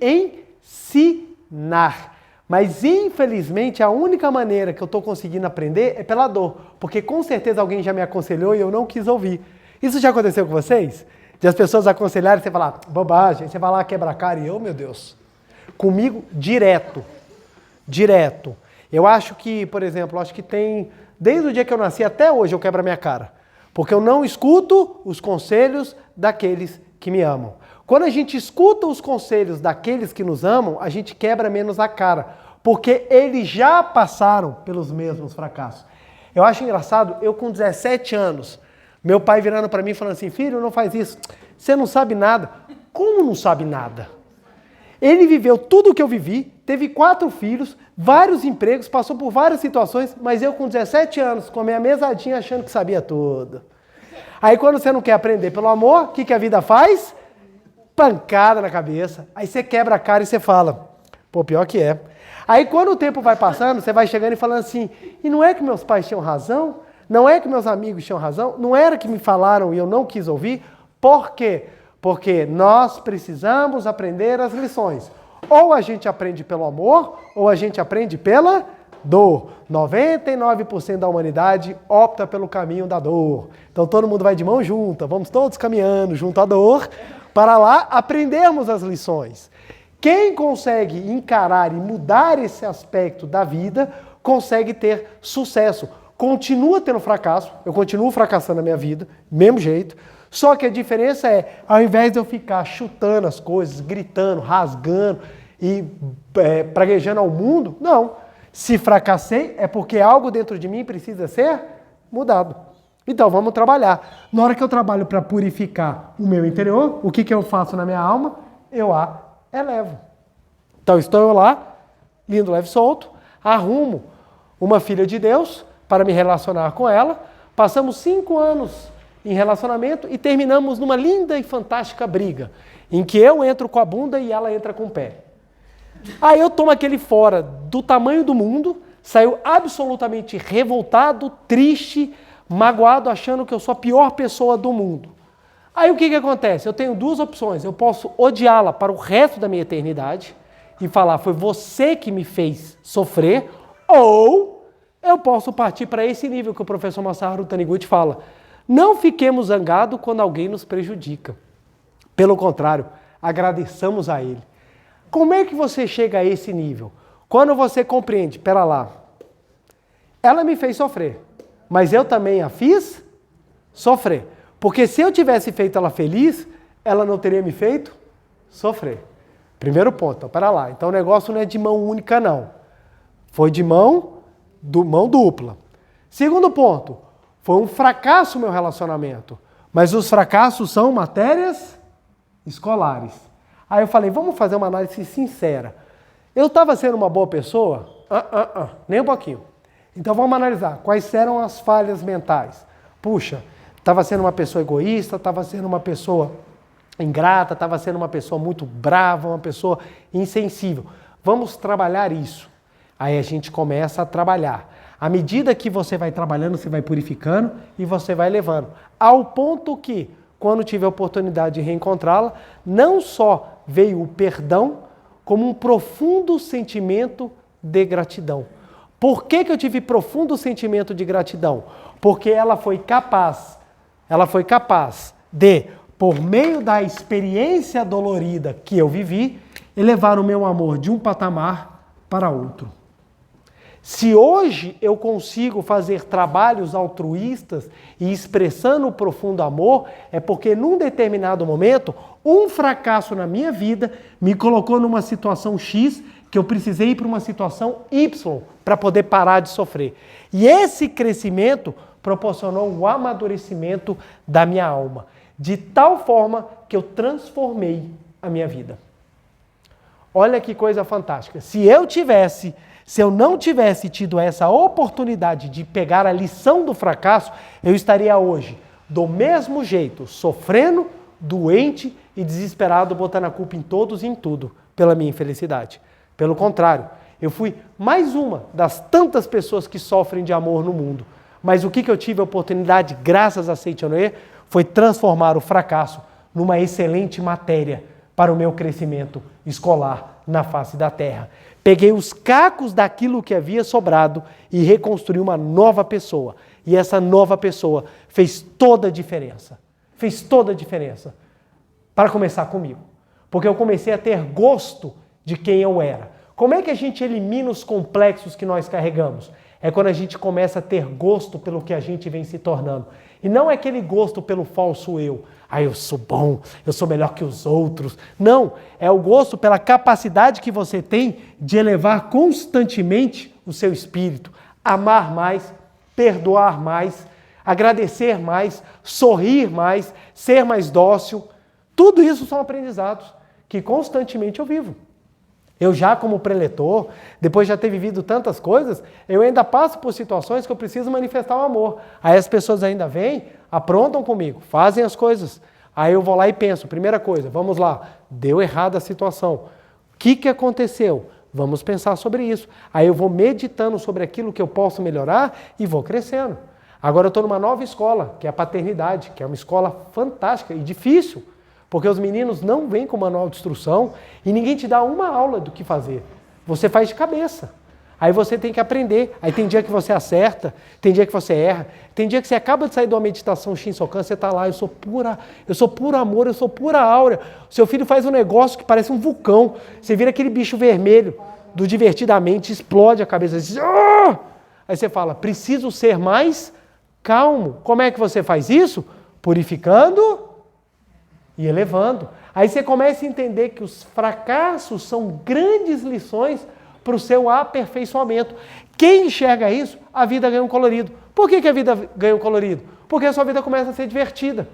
ensinar. Mas infelizmente a única maneira que eu estou conseguindo aprender é pela dor. Porque com certeza alguém já me aconselhou e eu não quis ouvir. Isso já aconteceu com vocês? De as pessoas aconselharem e você falar, bobagem, você vai lá quebra a cara e eu, meu Deus. Comigo, direto. Direto. Eu acho que, por exemplo, desde o dia que eu nasci até hoje eu quebro a minha cara. Porque eu não escuto os conselhos daqueles que me amam. Quando a gente escuta os conselhos daqueles que nos amam, a gente quebra menos a cara. Porque eles já passaram pelos mesmos fracassos. Eu acho engraçado, eu com 17 anos, meu pai virando para mim e falando assim, filho, não faz isso. Você não sabe nada. Como não sabe nada? Ele viveu tudo o que eu vivi, teve 4 filhos, vários empregos, passou por várias situações, mas eu com 17 anos, com a minha mesadinha achando que sabia tudo. Aí quando você não quer aprender pelo amor, o que a vida faz? Pancada na cabeça. Aí você quebra a cara e você fala, pô, pior que é. Aí quando o tempo vai passando, você vai chegando e falando assim, e não é que meus pais tinham razão? Não é que meus amigos tinham razão? Não era que me falaram e eu não quis ouvir? Por quê? Porque nós precisamos aprender as lições. Ou a gente aprende pelo amor, ou a gente aprende pela dor. 99% da humanidade opta pelo caminho da dor. Então todo mundo vai de mão junta, vamos todos caminhando junto à dor, para lá aprendermos as lições. Quem consegue encarar e mudar esse aspecto da vida, consegue ter sucesso. Continua tendo fracasso, eu continuo fracassando na minha vida, mesmo jeito, só que a diferença é, ao invés de eu ficar chutando as coisas, gritando, rasgando e praguejando ao mundo, não. Se fracassei, é porque algo dentro de mim precisa ser mudado. Então, vamos trabalhar. Na hora que eu trabalho para purificar o meu interior, o que eu faço na minha alma? Eu a elevo. Então, estou eu lá, lindo, leve, solto, arrumo uma filha de Deus para me relacionar com ela, passamos 5 anos em relacionamento e terminamos numa linda e fantástica briga, em que eu entro com a bunda e ela entra com o pé. Aí eu tomo aquele fora do tamanho do mundo, saiu absolutamente revoltado, triste, magoado, achando que eu sou a pior pessoa do mundo. Aí o que acontece? Eu tenho 2 opções. Eu posso odiá-la para o resto da minha eternidade e falar, foi você que me fez sofrer, ou eu posso partir para esse nível que o professor Masaharu Taniguchi fala. Não fiquemos zangados quando alguém nos prejudica. Pelo contrário, agradeçamos a ele. Como é que você chega a esse nível? Quando você compreende, pera lá, ela me fez sofrer, mas eu também a fiz sofrer. Porque se eu tivesse feito ela feliz, ela não teria me feito sofrer. Primeiro ponto, então, pera lá. Então o negócio não é de mão única, não. Foi de mão dupla. Segundo ponto, foi um fracasso o meu relacionamento. Mas os fracassos são matérias escolares. Aí eu falei, vamos fazer uma análise sincera. Eu estava sendo uma boa pessoa? Nem um pouquinho. Então vamos analisar quais eram as falhas mentais. Puxa, estava sendo uma pessoa egoísta, estava sendo uma pessoa ingrata, estava sendo uma pessoa muito brava, uma pessoa insensível. Vamos trabalhar isso. Aí a gente começa a trabalhar. À medida que você vai trabalhando, você vai purificando e você vai levando. Ao ponto que, quando tive a oportunidade de reencontrá-la, não só veio o perdão, como um profundo sentimento de gratidão. Por que eu tive profundo sentimento de gratidão? Porque ela foi capaz de, por meio da experiência dolorida que eu vivi, elevar o meu amor de um patamar para outro. Se hoje eu consigo fazer trabalhos altruístas e expressando o profundo amor, é porque num determinado momento, um fracasso na minha vida me colocou numa situação X que eu precisei ir para uma situação Y para poder parar de sofrer. E esse crescimento proporcionou o amadurecimento da minha alma, de tal forma que eu transformei a minha vida. Olha que coisa fantástica. Se eu não tivesse tido essa oportunidade de pegar a lição do fracasso, eu estaria hoje do mesmo jeito, sofrendo, doente e desesperado, botando a culpa em todos e em tudo pela minha infelicidade. Pelo contrário, eu fui mais uma das tantas pessoas que sofrem de amor no mundo. Mas o que eu tive a oportunidade, graças a Seitianoye, foi transformar o fracasso numa excelente matéria para o meu crescimento escolar na face da terra. Peguei os cacos daquilo que havia sobrado e reconstruí uma nova pessoa. E essa nova pessoa fez toda a diferença. Fez toda a diferença. Para começar comigo. Porque eu comecei a ter gosto de quem eu era. Como é que a gente elimina os complexos que nós carregamos? É quando a gente começa a ter gosto pelo que a gente vem se tornando. E não é aquele gosto pelo falso eu. Ah, eu sou bom, eu sou melhor que os outros. Não, é o gosto pela capacidade que você tem de elevar constantemente o seu espírito. Amar mais, perdoar mais, agradecer mais, sorrir mais, ser mais dócil. Tudo isso são aprendizados que constantemente eu vivo. Eu já como preletor, depois de já ter vivido tantas coisas, eu ainda passo por situações que eu preciso manifestar o amor. Aí as pessoas ainda vêm, aprontam comigo, fazem as coisas. Aí eu vou lá e penso, primeira coisa, vamos lá, deu errado a situação. O que aconteceu? Vamos pensar sobre isso. Aí eu vou meditando sobre aquilo que eu posso melhorar e vou crescendo. Agora eu estou numa nova escola, que é a paternidade, que é uma escola fantástica e difícil. Porque os meninos não vêm com manual de instrução e ninguém te dá uma aula do que fazer. Você faz de cabeça. Aí você tem que aprender. Aí tem dia que você acerta, tem dia que você erra, tem dia que você acaba de sair de uma meditação Shinsokan, você está lá, eu sou puro amor, eu sou pura áurea. Seu filho faz um negócio que parece um vulcão. Você vira aquele bicho vermelho do Divertidamente, explode a cabeça. Diz, oh! Aí você fala, preciso ser mais calmo. Como é que você faz isso? Purificando e elevando. Aí você começa a entender que os fracassos são grandes lições para o seu aperfeiçoamento. Quem enxerga isso, a vida ganha um colorido. Por que a vida ganha um colorido? Porque a sua vida começa a ser divertida.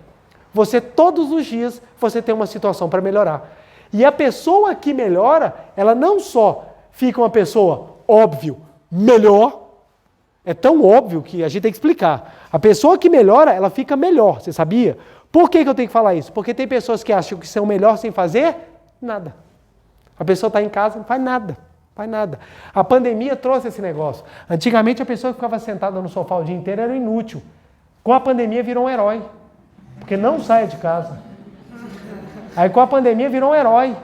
Você, todos os dias, você tem uma situação para melhorar. E a pessoa que melhora, ela não só fica uma pessoa, óbvio, melhor, é tão óbvio que a gente tem que explicar. A pessoa que melhora, ela fica melhor, você sabia? Por que eu tenho que falar isso? Porque tem pessoas que acham que são melhor sem fazer nada. A pessoa está em casa, não faz nada. Faz nada. A pandemia trouxe esse negócio. Antigamente a pessoa que ficava sentada no sofá o dia inteiro era inútil. Com a pandemia virou um herói. Porque não saia de casa. Aí com a pandemia virou um herói.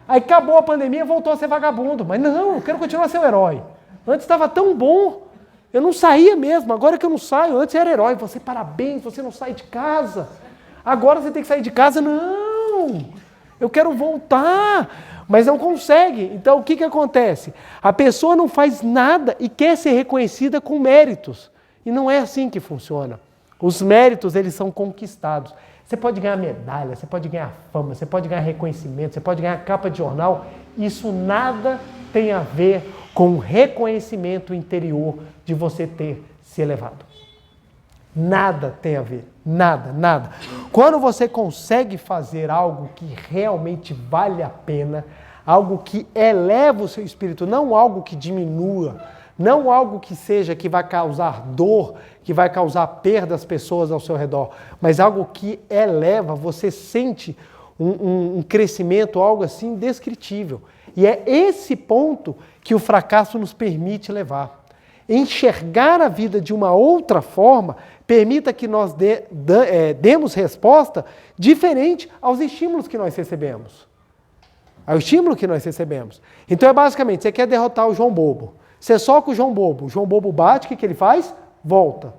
Aí acabou a pandemia e voltou a ser vagabundo. Mas não, eu quero continuar a ser um herói. Antes estava tão bom. Eu não saía mesmo. Agora que eu não saio, antes eu era herói. Você, parabéns, você não sai de casa. Agora você tem que sair de casa. Não, eu quero voltar, mas não consegue. Então o que acontece? A pessoa não faz nada e quer ser reconhecida com méritos. E não é assim que funciona. Os méritos, eles são conquistados. Você pode ganhar medalha, você pode ganhar fama, você pode ganhar reconhecimento, você pode ganhar capa de jornal. Isso nada tem a ver com o reconhecimento interior de você ter se elevado. Nada tem a ver. Nada, nada. Quando você consegue fazer algo que realmente vale a pena, algo que eleva o seu espírito, não algo que diminua, não algo que seja que vai causar dor, que vai causar perda às pessoas ao seu redor, mas algo que eleva, você sente um crescimento, algo assim indescritível. E é esse ponto que o fracasso nos permite levar. Enxergar a vida de uma outra forma permita que nós demos resposta diferente aos estímulos que nós recebemos. Ao estímulo que nós recebemos. Então é basicamente, você quer derrotar o João Bobo. Você soca o João Bobo bate, o que ele faz? Volta.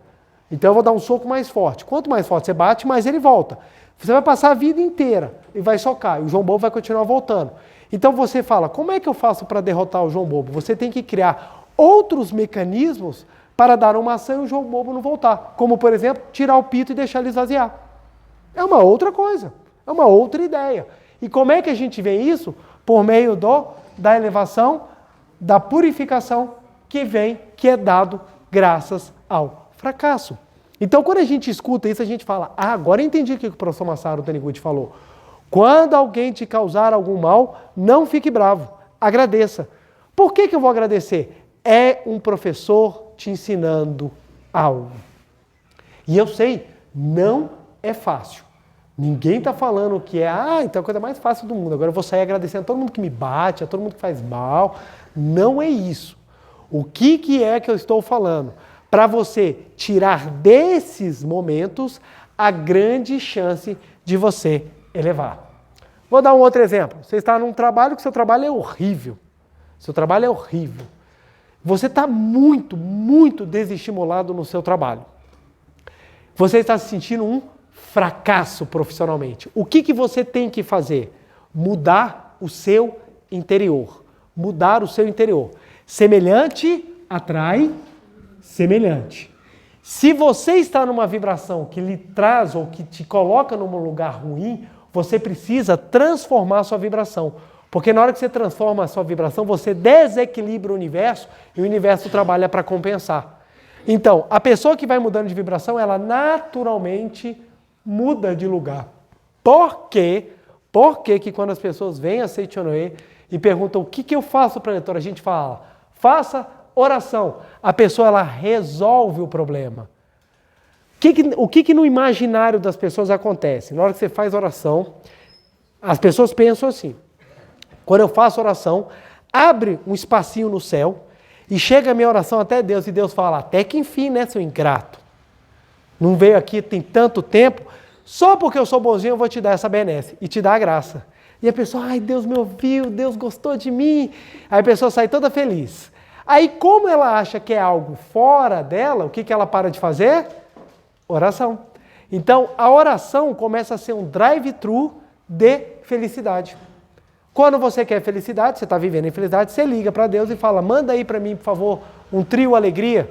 Então eu vou dar um soco mais forte. Quanto mais forte você bate, mais ele volta. Você vai passar a vida inteira e vai socar, e o João Bobo vai continuar voltando. Então você fala, como é que eu faço para derrotar o João Bobo? Você tem que criar outros mecanismos para dar uma ação e o João Bobo não voltar. Como, por exemplo, tirar o pito e deixar ele esvaziar. É uma outra coisa, é uma outra ideia. E como é que a gente vê isso? Por meio da elevação, da purificação que é dado graças ao fracasso. Então, quando a gente escuta isso, a gente fala, agora eu entendi o que o professor Masaru Taniguchi falou. Quando alguém te causar algum mal, não fique bravo, agradeça. Por que eu vou agradecer? É um professor te ensinando algo. E eu sei, não é fácil. Ninguém está falando que então é a coisa mais fácil do mundo. Agora eu vou sair agradecendo a todo mundo que me bate, a todo mundo que faz mal. Não é isso. O que é que eu estou falando? Para você tirar desses momentos a grande chance de você elevar. Vou dar um outro exemplo. Você está num trabalho que seu trabalho é horrível. Seu trabalho é horrível. Você está muito, muito desestimulado no seu trabalho. Você está se sentindo um fracasso profissionalmente. O que você tem que fazer? Mudar o seu interior. Mudar o seu interior. Semelhante atrai semelhante. Se você está numa vibração que lhe traz ou que te coloca num lugar ruim, você precisa transformar a sua vibração. Porque na hora que você transforma a sua vibração, você desequilibra o universo e o universo trabalha para compensar. Então, a pessoa que vai mudando de vibração, ela naturalmente muda de lugar. Por quê? Por que quando as pessoas vêm a Seichonoe e perguntam o que eu faço para a leitura, a gente fala, faça oração. A pessoa ela resolve o problema. O que no imaginário das pessoas acontece? Na hora que você faz oração, as pessoas pensam assim, quando eu faço oração, abre um espacinho no céu e chega a minha oração até Deus e Deus fala, até que enfim, né, seu ingrato? Não veio aqui tem tanto tempo, só porque eu sou bonzinho eu vou te dar essa benesse e te dar a graça. E a pessoa, ai, Deus me ouviu, Deus gostou de mim. Aí a pessoa sai toda feliz. Aí como ela acha que é algo fora dela, o que ela para de fazer? Oração. Então a oração começa a ser um drive-thru de felicidade. Quando você quer felicidade, você está vivendo em felicidade, você liga para Deus e fala, manda aí para mim, por favor, um trio alegria,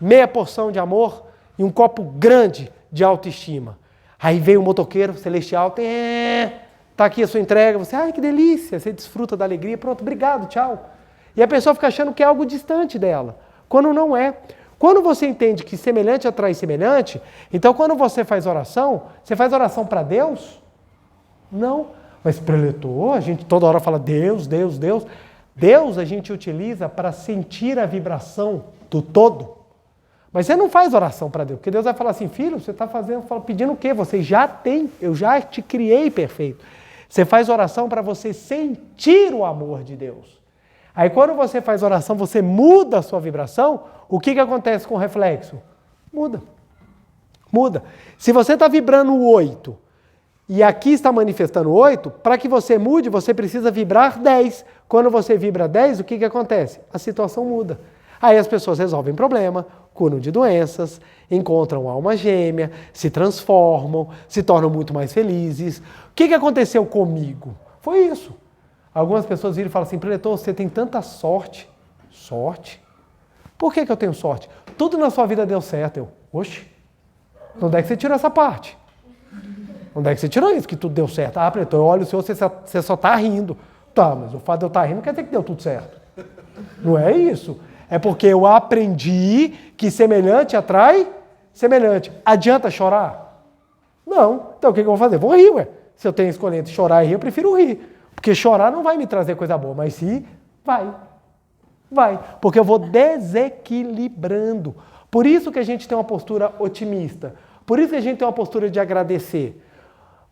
meia porção de amor e um copo grande de autoestima. Aí vem o motoqueiro celestial, tá aqui a sua entrega, você, ai que delícia, você desfruta da alegria, pronto, obrigado, tchau. E a pessoa fica achando que é algo distante dela, quando não é. Quando você entende que semelhante atrai semelhante, então quando você faz oração para Deus? Não. Mas preletor, a gente toda hora fala Deus, Deus, Deus. Deus a gente utiliza para sentir a vibração do todo. Mas você não faz oração para Deus, porque Deus vai falar assim, filho, você está pedindo o quê? Você já tem, eu já te criei perfeito. Você faz oração para você sentir o amor de Deus. Aí quando você faz oração, você muda a sua vibração, o que acontece com o reflexo? Muda. Muda. Se você está vibrando o 8, e aqui está manifestando 8, para que você mude, você precisa vibrar 10. Quando você vibra 10, o que acontece? A situação muda. Aí as pessoas resolvem problema, curam de doenças, encontram alma gêmea, se transformam, se tornam muito mais felizes. O que aconteceu comigo? Foi isso. Algumas pessoas viram e falam assim, preletor, você tem tanta sorte. Sorte? Por que eu tenho sorte? Tudo na sua vida deu certo. Oxe, onde é que você tirou essa parte? Onde é que você tirou isso, que tudo deu certo? Ah, preletor, eu olho o senhor, você só está rindo. Tá, mas o fato de eu estar rindo não quer dizer que deu tudo certo. Não é isso. É porque eu aprendi que semelhante atrai semelhante. Adianta chorar? Não. Então o que eu vou fazer? Vou rir, ué. Se eu tenho que escolher entre chorar e rir, eu prefiro rir. Porque chorar não vai me trazer coisa boa, mas rir, vai. Vai. Porque eu vou desequilibrando. Por isso que a gente tem uma postura otimista. Por isso que a gente tem uma postura de agradecer.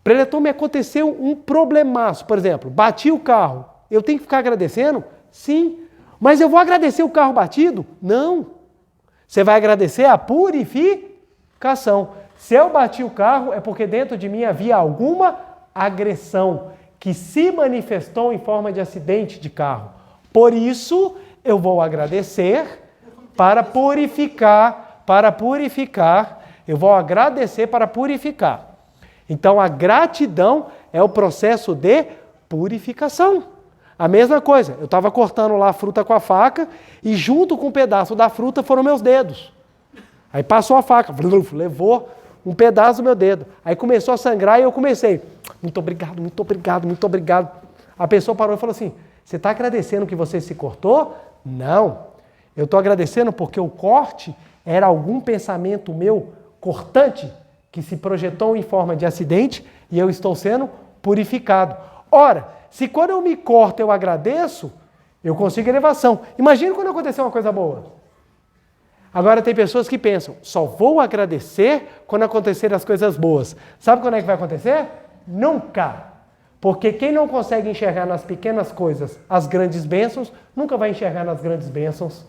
Preletor, me aconteceu um problemaço. Por exemplo, bati o carro. Eu tenho que ficar agradecendo? Sim. Mas eu vou agradecer o carro batido? Não. Você vai agradecer a purificação. Se eu bati o carro, é porque dentro de mim havia alguma agressão que se manifestou em forma de acidente de carro. Por isso, eu vou agradecer para purificar, eu vou agradecer para purificar. Então, a gratidão é o processo de purificação. A mesma coisa, eu estava cortando lá a fruta com a faca e junto com um pedaço da fruta foram meus dedos. Aí passou a faca, levou um pedaço do meu dedo. Aí começou a sangrar e eu comecei, muito obrigado, muito obrigado, muito obrigado. A pessoa parou e falou assim, você está agradecendo que você se cortou? Não, eu estou agradecendo porque o corte era algum pensamento meu cortante que se projetou em forma de acidente e eu estou sendo purificado. Ora, se quando eu me corto eu agradeço, eu consigo elevação. Imagina quando acontecer uma coisa boa. Agora tem pessoas que pensam, só vou agradecer quando acontecer as coisas boas. Sabe quando é que vai acontecer? Nunca. Porque quem não consegue enxergar nas pequenas coisas as grandes bênçãos, nunca vai enxergar nas grandes bênçãos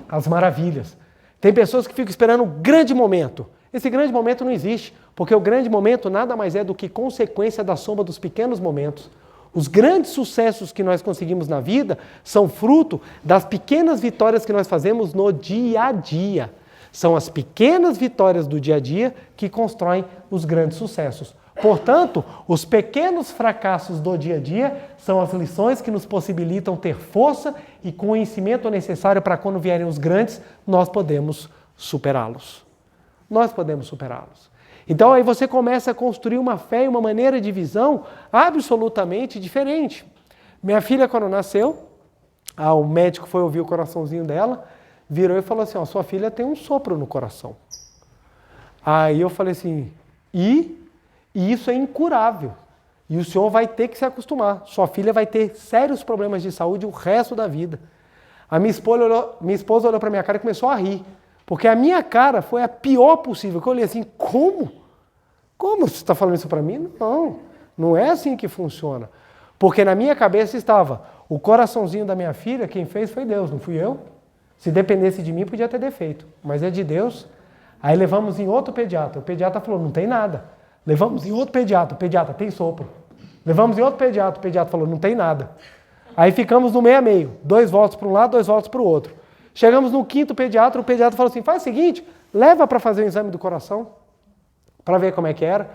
as maravilhas. Tem pessoas que ficam esperando um grande momento. Esse grande momento não existe, porque o grande momento nada mais é do que consequência da soma dos pequenos momentos. Os grandes sucessos que nós conseguimos na vida são fruto das pequenas vitórias que nós fazemos no dia a dia. São as pequenas vitórias do dia a dia que constroem os grandes sucessos. Portanto, os pequenos fracassos do dia a dia são as lições que nos possibilitam ter força e conhecimento necessário para quando vierem os grandes, nós podemos superá-los. Nós podemos superá-los. Então aí você começa a construir uma fé e uma maneira de visão absolutamente diferente. Minha filha, quando nasceu, o médico foi ouvir o coraçãozinho dela, virou e falou assim, sua filha tem um sopro no coração. Aí eu falei assim, e isso é incurável. E o senhor vai ter que se acostumar. Sua filha vai ter sérios problemas de saúde o resto da vida. A minha esposa olhou para minha cara e começou a rir. Porque a minha cara foi a pior possível. Que eu olhei assim, como? Como você está falando isso para mim? Não, não é assim que funciona. Porque na minha cabeça estava, o coraçãozinho da minha filha, quem fez foi Deus, não fui eu. Se dependesse de mim, podia ter defeito. Mas é de Deus. Aí levamos em outro pediatra. O pediatra falou, não tem nada. Levamos em outro pediatra. O pediatra, tem sopro. Levamos em outro pediatra. O pediatra falou, não tem nada. Aí ficamos no meio a meio. 2 votos para um lado, 2 votos para o outro. Chegamos no 5º pediatra, o pediatra falou assim, faz o seguinte, leva para fazer o exame do coração, para ver como é que era.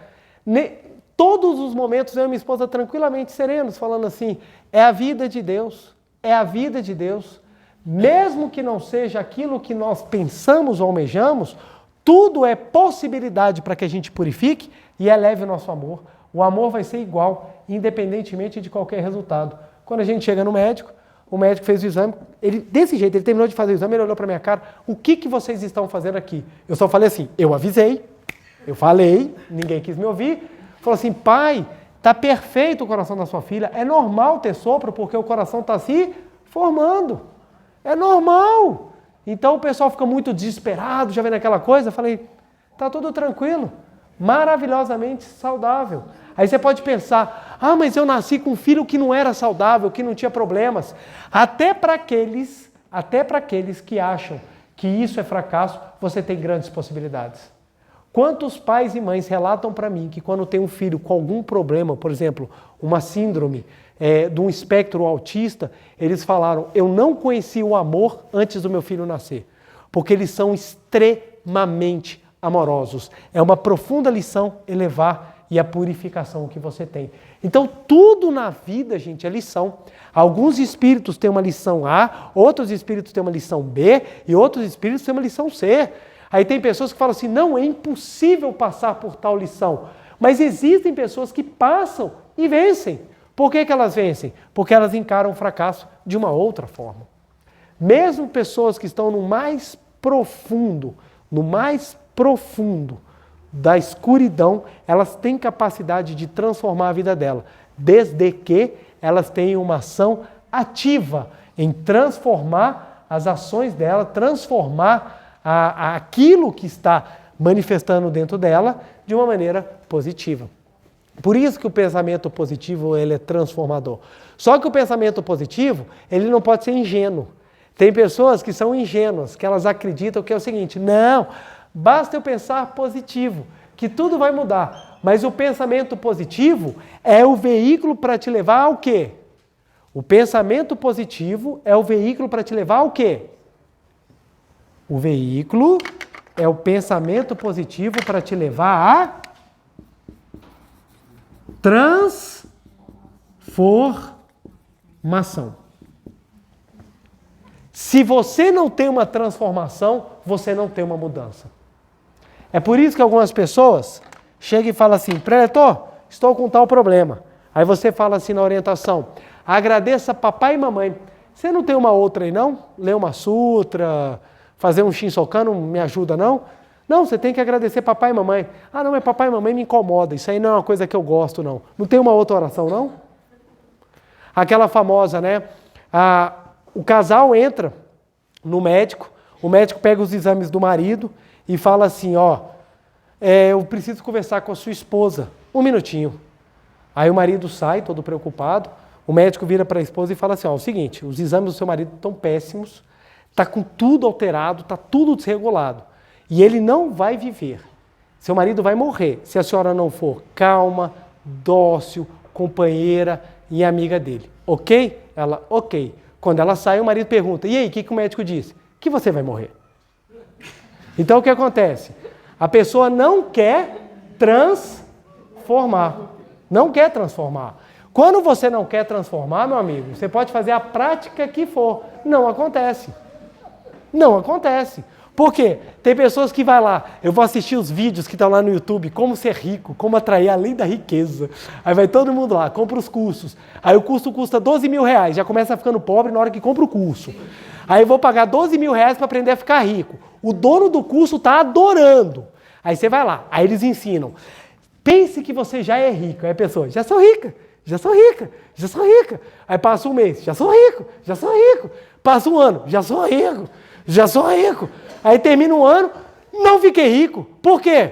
Todos os momentos eu e minha esposa tranquilamente serenos, falando assim, é a vida de Deus, é a vida de Deus. Mesmo que não seja aquilo que nós pensamos ou almejamos, tudo é possibilidade para que a gente purifique e eleve o nosso amor. O amor vai ser igual, independentemente de qualquer resultado. Quando a gente chega no médico, o médico fez o exame, desse jeito, ele terminou de fazer o exame, ele olhou para minha cara, o que vocês estão fazendo aqui? Eu só falei assim, eu avisei, eu falei, ninguém quis me ouvir, falou assim, pai, está perfeito o coração da sua filha, é normal ter sopro porque o coração está se formando, é normal. Então o pessoal fica muito desesperado, já vendo aquela coisa, eu falei, está tudo tranquilo, maravilhosamente saudável. Aí você pode pensar, mas eu nasci com um filho que não era saudável, que não tinha problemas. Até para aqueles que acham que isso é fracasso, você tem grandes possibilidades. Quantos pais e mães relatam para mim que quando tem um filho com algum problema, por exemplo, uma síndrome de um espectro autista, eles falaram, eu não conheci o amor antes do meu filho nascer, porque eles são extremamente amorosos. É uma profunda lição elevar e a purificação que você tem. Então, tudo na vida, gente, é lição. Alguns espíritos têm uma lição A, outros espíritos têm uma lição B, e outros espíritos têm uma lição C. Aí tem pessoas que falam assim, não, é impossível passar por tal lição. Mas existem pessoas que passam e vencem. Por que elas vencem? Porque elas encaram o fracasso de uma outra forma. Mesmo pessoas que estão no mais profundo da escuridão, elas têm capacidade de transformar a vida dela, desde que elas tenham uma ação ativa em transformar as ações dela, transformar aquilo que está manifestando dentro dela de uma maneira positiva. Por isso que o pensamento positivo ele é transformador. Só que o pensamento positivo ele não pode ser ingênuo. Tem pessoas que são ingênuas, que elas acreditam que é o seguinte, não, basta eu pensar positivo, que tudo vai mudar. Mas o pensamento positivo é o veículo para te levar ao quê? O pensamento positivo é o veículo para te levar ao quê? O veículo é o pensamento positivo para te levar a transformação. Se você não tem uma transformação, você não tem uma mudança. É por isso que algumas pessoas chegam e falam assim, preletor, estou com tal problema. Aí você fala assim na orientação, agradeça papai e mamãe. Você não tem uma outra aí não? Ler uma sutra, fazer um shinsokan não me ajuda não? Não, você tem que agradecer papai e mamãe. Ah não, mas papai e mamãe me incomoda, isso aí não é uma coisa que eu gosto não. Não tem uma outra oração não? Aquela famosa, né? O casal entra no médico, o médico pega os exames do marido e fala assim, ó, eu preciso conversar com a sua esposa, um minutinho. Aí o marido sai, todo preocupado, o médico vira para a esposa e fala assim, ó, o seguinte, os exames do seu marido estão péssimos, está com tudo alterado, está tudo desregulado, e ele não vai viver. Seu marido vai morrer, se a senhora não for calma, dócil, companheira e amiga dele. Ok? Ela, ok. Quando ela sai, o marido pergunta, e aí, o que o médico disse? Que você vai morrer. Então, o que acontece? A pessoa não quer transformar. Não quer transformar. Quando você não quer transformar, meu amigo, você pode fazer a prática que for. Não acontece. Não acontece. Por quê? Tem pessoas que vai lá, eu vou assistir os vídeos que estão lá no YouTube, como ser rico, como atrair a lei da riqueza. Aí vai todo mundo lá, compra os cursos. Aí o curso custa 12 mil reais, já começa ficando pobre na hora que compra o curso. Aí eu vou pagar 12 mil reais para aprender a ficar rico. O dono do curso está adorando. Aí você vai lá, aí eles ensinam. Pense que você já é rico. Aí a pessoa, já sou rica, já sou rica, já sou rica. Aí passa um mês, já sou rico, já sou rico. Passa um ano, já sou rico, já sou rico. Aí termina um ano, não fiquei rico. Por quê?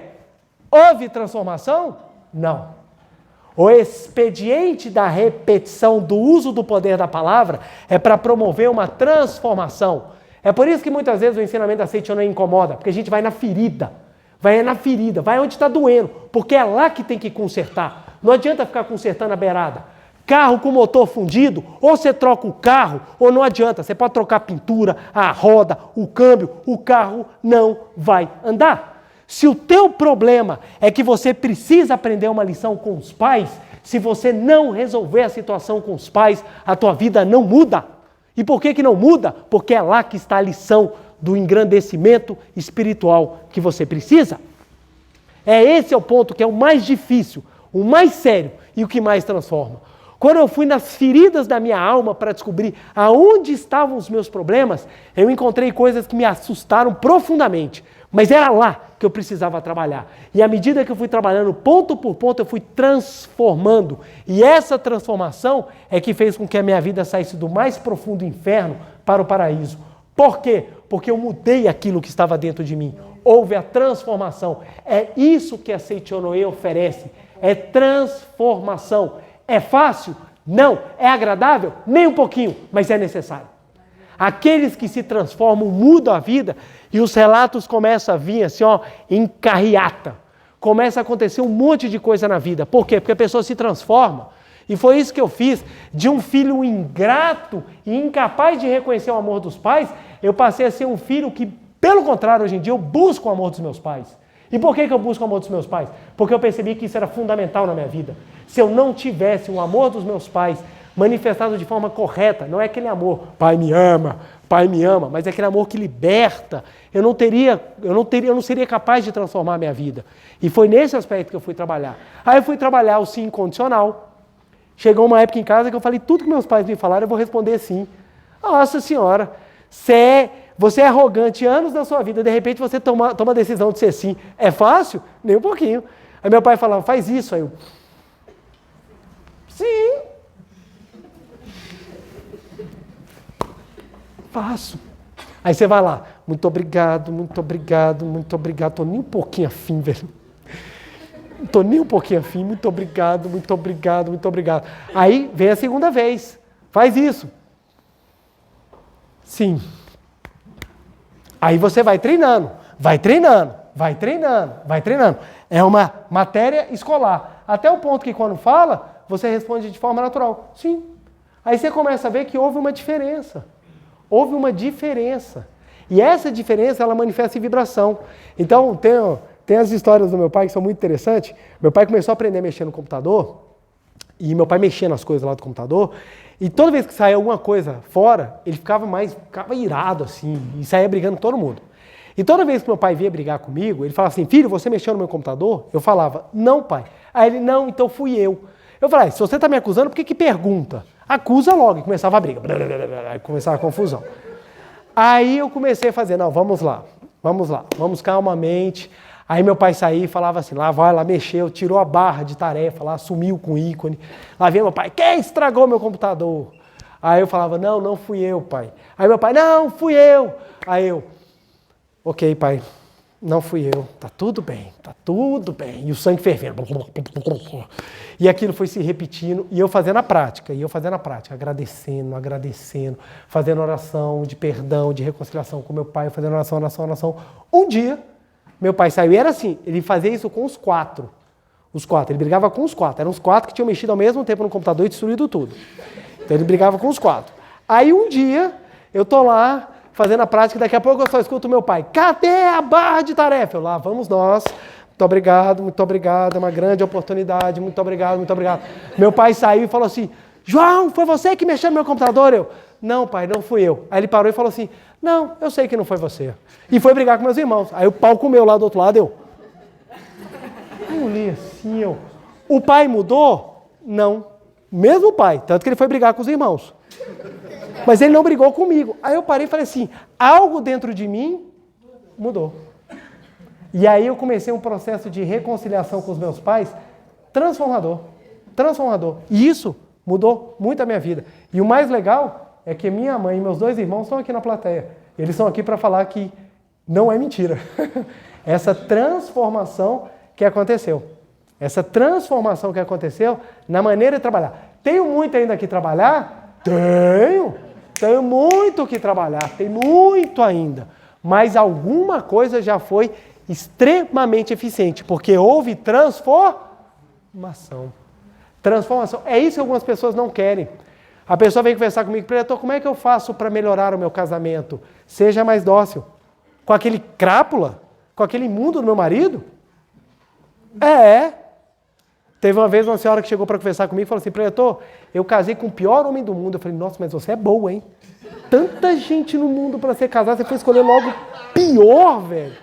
Houve transformação? Não. O expediente da repetição do uso do poder da palavra é para promover uma transformação. É por isso que muitas vezes o ensinamento da Seichono incomoda, porque a gente vai na ferida. Vai na ferida, vai onde está doendo, porque é lá que tem que consertar. Não adianta ficar consertando a beirada. Carro com motor fundido, ou você troca o carro, ou não adianta. Você pode trocar a pintura, a roda, o câmbio, o carro não vai andar. Se o teu problema é que você precisa aprender uma lição com os pais, se você não resolver a situação com os pais, a tua vida não muda. E por que não muda? Porque é lá que está a lição do engrandecimento espiritual que você precisa. Esse é o ponto que é o mais difícil, o mais sério e o que mais transforma. Quando eu fui nas feridas da minha alma para descobrir aonde estavam os meus problemas, eu encontrei coisas que me assustaram profundamente. Mas era lá que eu precisava trabalhar. E à medida que eu fui trabalhando ponto por ponto, eu fui transformando. E essa transformação é que fez com que a minha vida saísse do mais profundo inferno para o paraíso. Por quê? Porque eu mudei aquilo que estava dentro de mim. Houve a transformação. É isso que a Seichonoye oferece. É transformação. É fácil? Não. É agradável? Nem um pouquinho, mas é necessário. Aqueles que se transformam mudam a vida e os relatos começam a vir assim, ó, em carreata. Começa a acontecer um monte de coisa na vida. Por quê? Porque a pessoa se transforma. E foi isso que eu fiz. De um filho ingrato e incapaz de reconhecer o amor dos pais, eu passei a ser um filho que, pelo contrário, hoje em dia eu busco o amor dos meus pais. E por que eu busco o amor dos meus pais? Porque eu percebi que isso era fundamental na minha vida. Se eu não tivesse o amor dos meus pais manifestado de forma correta, não é aquele amor, pai me ama, mas é aquele amor que liberta, eu não seria capaz de transformar a minha vida. E foi nesse aspecto que eu fui trabalhar. Aí eu fui trabalhar o sim incondicional. Chegou uma época em casa que eu falei, tudo que meus pais me falaram, eu vou responder sim. Nossa senhora, você é arrogante anos da sua vida, de repente você toma a decisão de ser sim. É fácil? Nem um pouquinho. Aí meu pai falava, faz isso. Aí eu, sim. Faço. Aí você vai lá, muito obrigado, muito obrigado, muito obrigado. Tô nem um pouquinho afim, velho. Não estou nem um pouquinho afim, muito obrigado, muito obrigado, muito obrigado. Aí vem a segunda vez, faz isso. Sim. Aí você vai treinando, vai treinando, vai treinando, vai treinando. É uma matéria escolar. Até o ponto que quando fala, você responde de forma natural. Sim. Aí você começa a ver que houve uma diferença. Houve uma diferença. E essa diferença, ela manifesta em vibração. Então, tem as histórias do meu pai que são muito interessantes. Meu pai começou a aprender a mexer no computador, e meu pai mexia nas coisas lá do computador, e toda vez que saía alguma coisa fora, ele ficava irado assim, e saía brigando com todo mundo. E toda vez que meu pai vinha brigar comigo, ele falava assim, filho, você mexeu no meu computador? Eu falava, não, pai. Aí ele, não, então fui eu. Eu falei, se você está me acusando, por que pergunta? Acusa logo. E começava a briga. Aí começava a confusão. Aí eu comecei a fazer, não, vamos lá, vamos calmamente. Aí meu pai saía e falava assim, lá vai, lá mexeu, tirou a barra de tarefa, lá sumiu com o ícone. Lá vinha meu pai, quem estragou meu computador? Aí eu falava, não fui eu, pai. Aí meu pai, não, fui eu. Aí eu, ok, pai, não fui eu, tá tudo bem. E o sangue fervendo. E aquilo foi se repetindo, e eu fazendo a prática, agradecendo, fazendo oração de perdão, de reconciliação com meu pai, fazendo oração. Um dia, meu pai saiu, e era assim, ele fazia isso com os quatro, ele brigava com os quatro, eram os quatro que tinham mexido ao mesmo tempo no computador e destruído tudo. Então ele brigava com os quatro. Aí um dia, eu tô lá, fazendo a prática, daqui a pouco eu só escuto meu pai, cadê a barra de tarefa? Eu lá, vamos nós, muito obrigado, é uma grande oportunidade, muito obrigado. Meu pai saiu e falou assim, João, foi você que mexeu no meu computador? Eu, não, pai, não fui eu. Aí ele parou e falou assim, não, eu sei que não foi você. E foi brigar com meus irmãos. Aí o pau comeu lá do outro lado, eu olhei assim, o pai mudou? Não. Mesmo o pai, tanto que ele foi brigar com os irmãos. Mas ele não brigou comigo. Aí eu parei e falei assim, algo dentro de mim mudou. E aí eu comecei um processo de reconciliação com os meus pais transformador. E isso mudou muito a minha vida. E o mais legal é que minha mãe e meus dois irmãos estão aqui na plateia. Eles estão aqui para falar que não é mentira. Essa transformação que aconteceu. Na maneira de trabalhar. Tenho muito ainda que trabalhar? Tenho muito que trabalhar, tem muito ainda. Mas alguma coisa já foi extremamente eficiente, porque houve transformação. É isso que algumas pessoas não querem. A pessoa vem conversar comigo, pregador, como é que eu faço para melhorar o meu casamento? Seja mais dócil. Com aquele crápula? Com aquele imundo do meu marido? Teve uma vez uma senhora que chegou para conversar comigo e falou assim, pregador, eu casei com o pior homem do mundo. Eu falei, nossa, mas você é boa, hein? Tanta gente no mundo para ser casada, você foi escolher logo o pior, velho.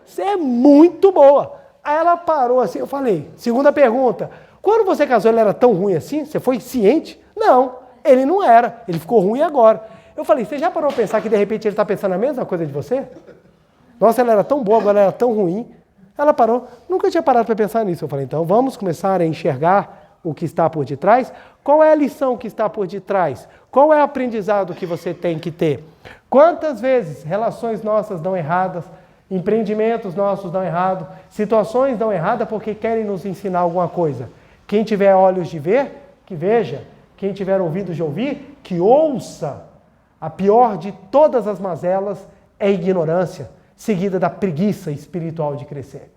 Você é muito boa. Aí ela parou assim, eu falei, segunda pergunta, quando você casou ele era tão ruim assim? Você foi ciente? Não, ele não era, ele ficou ruim agora. Eu falei, você já parou para pensar que de repente ele está pensando a mesma coisa de você? Nossa, ela era tão boa, agora ela era tão ruim. Ela parou, nunca tinha parado para pensar nisso. Eu falei, então vamos começar a enxergar o que está por detrás. Qual é a lição que está por detrás? Qual é o aprendizado que você tem que ter? Quantas vezes relações nossas dão erradas, empreendimentos nossos dão errado, situações dão errada porque querem nos ensinar alguma coisa. Quem tiver olhos de ver, que veja. Quem tiver ouvidos de ouvir, que ouça. A pior de todas as mazelas é a ignorância, seguida da preguiça espiritual de crescer.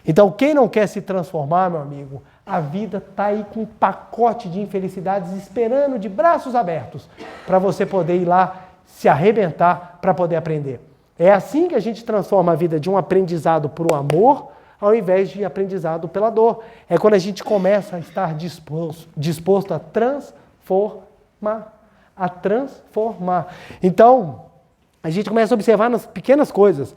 Então, quem não quer se transformar, meu amigo, a vida está aí com um pacote de infelicidades esperando de braços abertos para você poder ir lá se arrebentar para poder aprender. É assim que a gente transforma a vida de um aprendizado para o amor, ao invés de aprendizado pela dor. É quando a gente começa a estar disposto a transformar. Então, a gente começa a observar nas pequenas coisas.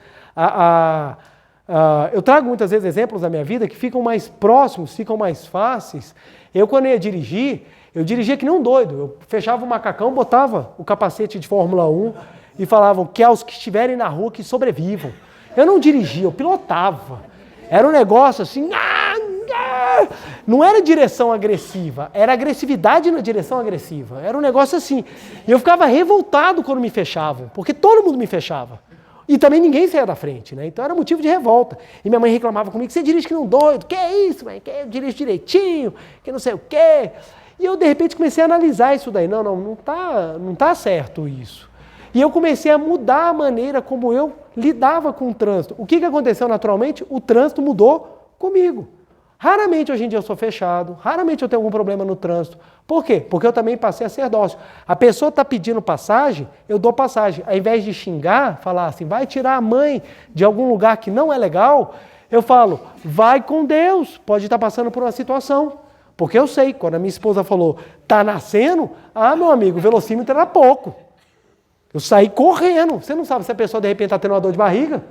Eu trago muitas vezes exemplos da minha vida que ficam mais próximos, ficam mais fáceis. Eu, quando ia dirigir, eu dirigia que nem um doido. Eu fechava o macacão, botava o capacete de Fórmula 1 e falavam que aos que estiverem na rua que sobrevivam. Eu não dirigia, eu pilotava. Era um negócio assim... Não era direção agressiva, era agressividade na direção agressiva. Era um negócio assim. E eu ficava revoltado quando me fechavam, porque todo mundo me fechava. E também ninguém saía da frente, né? Então era motivo de revolta. E minha mãe reclamava comigo, você dirige que não doido, que é isso, mãe? Que eu dirijo direitinho, que não sei o quê. E eu, de repente, comecei a analisar isso daí. Não tá certo isso. E eu comecei a mudar a maneira como eu lidava com o trânsito. O que aconteceu naturalmente? O trânsito mudou comigo. Raramente hoje em dia eu sou fechado, raramente eu tenho algum problema no trânsito. Por quê? Porque eu também passei a ser dócil. A pessoa está pedindo passagem, eu dou passagem. Ao invés de xingar, falar assim, vai tirar a mãe de algum lugar que não é legal, eu falo, vai com Deus, pode estar passando por uma situação. Porque eu sei, quando a minha esposa falou, tá nascendo, meu amigo, o velocímetro era pouco. Eu saí correndo. Você não sabe se a pessoa de repente está tendo uma dor de barriga?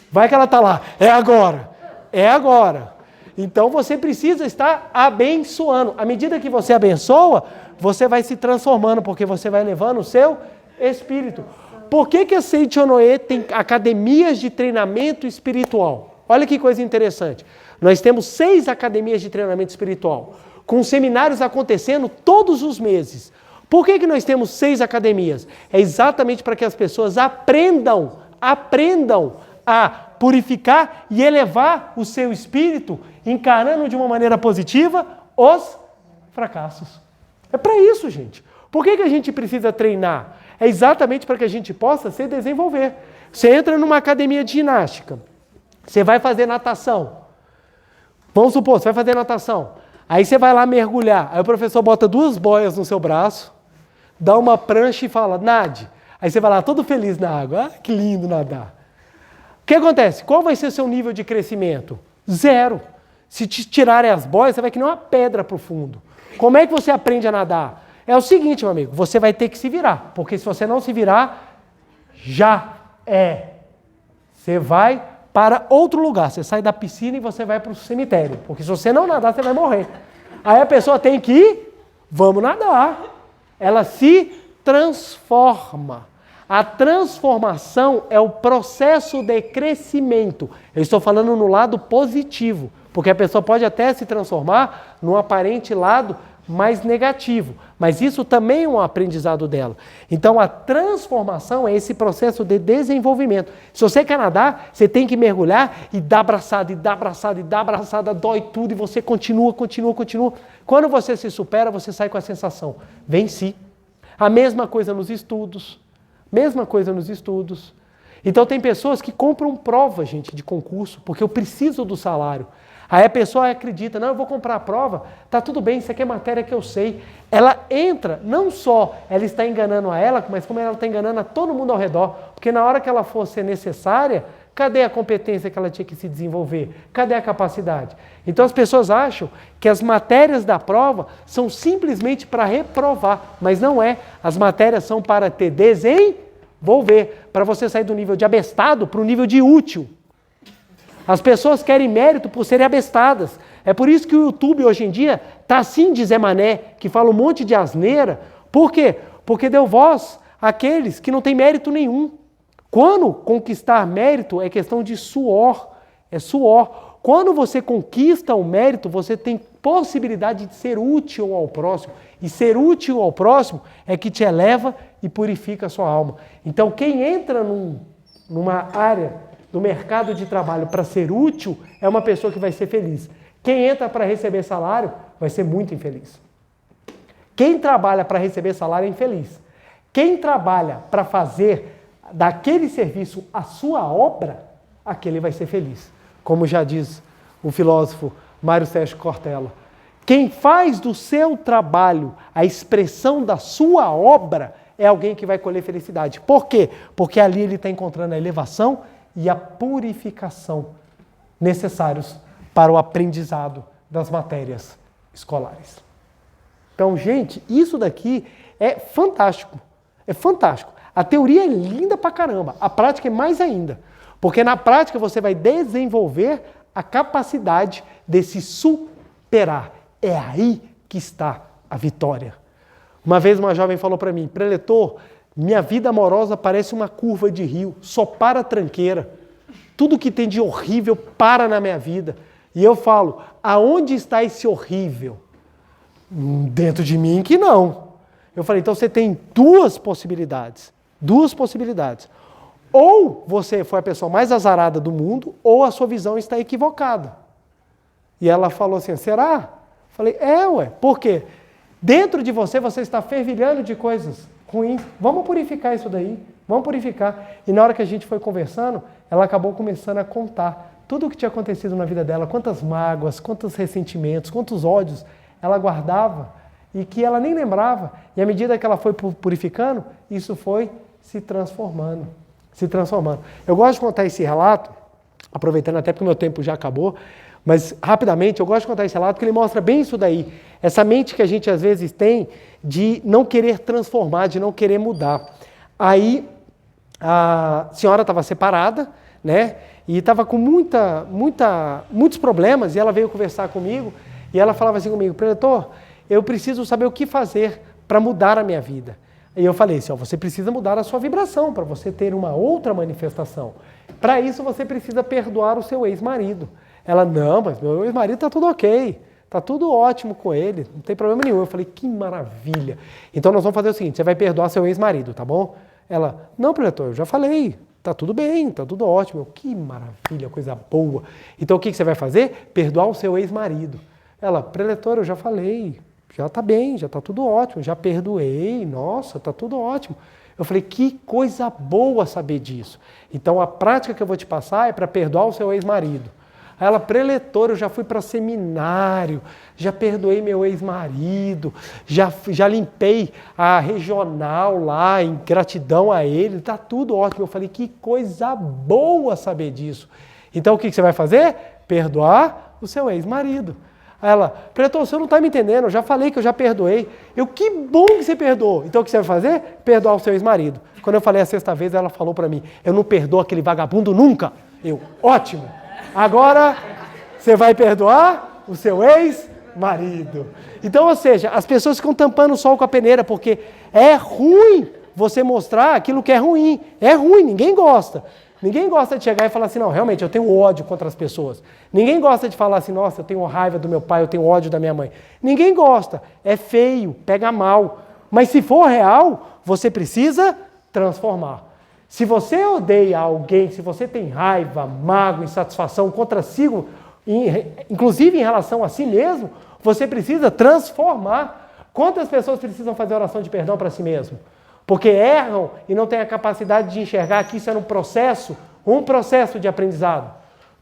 Vai que ela está lá, é agora, é agora. Então você precisa estar abençoando. À medida que você abençoa, você vai se transformando, porque você vai levando o seu espírito. Por que a Seichonoe tem academias de treinamento espiritual? Olha que coisa interessante. Nós temos 6 academias de treinamento espiritual, com seminários acontecendo todos os meses. Por que nós temos 6 academias? É exatamente para que as pessoas aprendam a purificar e elevar o seu espírito, encarando de uma maneira positiva os fracassos. É para isso, gente. Por que a gente precisa treinar? É exatamente para que a gente possa se desenvolver. Você entra numa academia de ginástica, você vai fazer natação. Vamos supor, você vai fazer natação. Aí você vai lá mergulhar. Aí o professor bota 2 boias no seu braço, dá uma prancha e fala, nade. Aí você vai lá todo feliz na água. Que lindo nadar. O que acontece? Qual vai ser o seu nível de crescimento? 0. Se te tirarem as boias, você vai que nem uma pedra para o fundo. Como é que você aprende a nadar? É o seguinte, meu amigo, você vai ter que se virar. Porque se você não se virar, você vai para outro lugar. Você sai da piscina e você vai para o cemitério. Porque se você não nadar, você vai morrer. Aí a pessoa tem que ir, vamos nadar. Ela se transforma. A transformação é o processo de crescimento. Eu estou falando no lado positivo, porque a pessoa pode até se transformar num aparente lado mais negativo, mas isso também é um aprendizado dela. Então a transformação é esse processo de desenvolvimento. Se você quer nadar, você tem que mergulhar e dar abraçada, e dar abraçada, e dar abraçada, dói tudo, e você continua. Quando você se supera, você sai com a sensação, venci. A mesma coisa nos estudos. Então tem pessoas que compram prova, gente, de concurso, porque eu preciso do salário. Aí a pessoa acredita, não, eu vou comprar a prova, tá tudo bem, isso aqui é matéria que eu sei. Ela entra, não só ela está enganando a ela, mas como ela está enganando a todo mundo ao redor. Porque na hora que ela for ser necessária, cadê a competência que ela tinha que se desenvolver? Cadê a capacidade? Então as pessoas acham que as matérias da prova são simplesmente para reprovar, mas não é. As matérias são para te desenvolver, para você sair do nível de abestado para o nível de útil. As pessoas querem mérito por serem abestadas. É por isso que o YouTube hoje em dia está assim de Zé Mané, que fala um monte de asneira. Por quê? Porque deu voz àqueles que não têm mérito nenhum. Quando conquistar mérito é questão de suor, é suor. Quando você conquista o mérito, você tem possibilidade de ser útil ao próximo. E ser útil ao próximo é que te eleva e purifica a sua alma. Então quem entra numa área do mercado de trabalho para ser útil é uma pessoa que vai ser feliz. Quem entra para receber salário vai ser muito infeliz. Quem trabalha para receber salário é infeliz. Quem trabalha para fazer daquele serviço a sua obra, aquele vai ser feliz. Como já diz o filósofo Mário Sérgio Cortella. Quem faz do seu trabalho a expressão da sua obra é alguém que vai colher felicidade. Por quê? Porque ali ele está encontrando a elevação e a purificação necessários para o aprendizado das matérias escolares. Então, gente, isso daqui é fantástico. É fantástico. A teoria é linda pra caramba, a prática é mais ainda. Porque na prática você vai desenvolver a capacidade de se superar. É aí que está a vitória. Uma vez uma jovem falou para mim, preletor, minha vida amorosa parece uma curva de rio, só para tranqueira. Tudo que tem de horrível para na minha vida. E eu falo, aonde está esse horrível? Dentro de mim que não. Eu falei, então você tem duas possibilidades. Ou você foi a pessoa mais azarada do mundo, ou a sua visão está equivocada. E ela falou assim, será? Falei, ué, por quê? Dentro de você, você está fervilhando de coisas ruins. Vamos purificar isso daí, vamos purificar. E na hora que a gente foi conversando, ela acabou começando a contar tudo o que tinha acontecido na vida dela, quantas mágoas, quantos ressentimentos, quantos ódios ela guardava e que ela nem lembrava. E à medida que ela foi purificando, isso foi se transformando. Eu gosto de contar esse relato, aproveitando até porque o meu tempo já acabou, mas rapidamente eu gosto de contar esse relato porque ele mostra bem isso daí. Essa mente que a gente às vezes tem de não querer transformar, de não querer mudar. Aí a senhora estava separada, né? E estava com muitos problemas, e ela veio conversar comigo, e ela falava assim comigo, preletor, eu preciso saber o que fazer para mudar a minha vida. E eu falei assim, você precisa mudar a sua vibração para você ter uma outra manifestação. Para isso você precisa perdoar o seu ex-marido. Ela, não, mas meu ex-marido está tudo ok, está tudo ótimo com ele, não tem problema nenhum. Eu falei, que maravilha. Então nós vamos fazer o seguinte, você vai perdoar seu ex-marido, tá bom? Ela, não, preletor, eu já falei, tá tudo bem, tá tudo ótimo. Eu, que maravilha, coisa boa. Então o que você vai fazer? Perdoar o seu ex-marido. Ela, preletor, eu já falei, já tá bem, já tá tudo ótimo, já perdoei, nossa, tá tudo ótimo. Eu falei, que coisa boa saber disso. Então a prática que eu vou te passar é para perdoar o seu ex-marido. Aí ela, preletor, eu já fui para seminário, já perdoei meu ex-marido, já limpei a regional lá em gratidão a ele, tá tudo ótimo. Eu falei, que coisa boa saber disso. Então o que você vai fazer? Perdoar o seu ex-marido. Aí ela, preletor, você não está me entendendo, eu já falei que eu já perdoei. Eu, que bom que você perdoou. Então o que você vai fazer? Perdoar o seu ex-marido. Quando eu falei a sexta vez, ela falou para mim, eu não perdoo aquele vagabundo nunca. Eu, ótimo. Agora você vai perdoar o seu ex-marido. Então, ou seja, as pessoas ficam tampando o sol com a peneira, porque é ruim você mostrar aquilo que é ruim. É ruim, ninguém gosta. Ninguém gosta de chegar e falar assim, não, realmente eu tenho ódio contra as pessoas. Ninguém gosta de falar assim, nossa, eu tenho raiva do meu pai, eu tenho ódio da minha mãe. Ninguém gosta. É feio, pega mal. Mas se for real, você precisa transformar. Se você odeia alguém, se você tem raiva, mágoa, insatisfação contra si, inclusive em relação a si mesmo, você precisa transformar. Quantas pessoas precisam fazer oração de perdão para si mesmo? Porque erram e não têm a capacidade de enxergar que isso era um processo de aprendizado.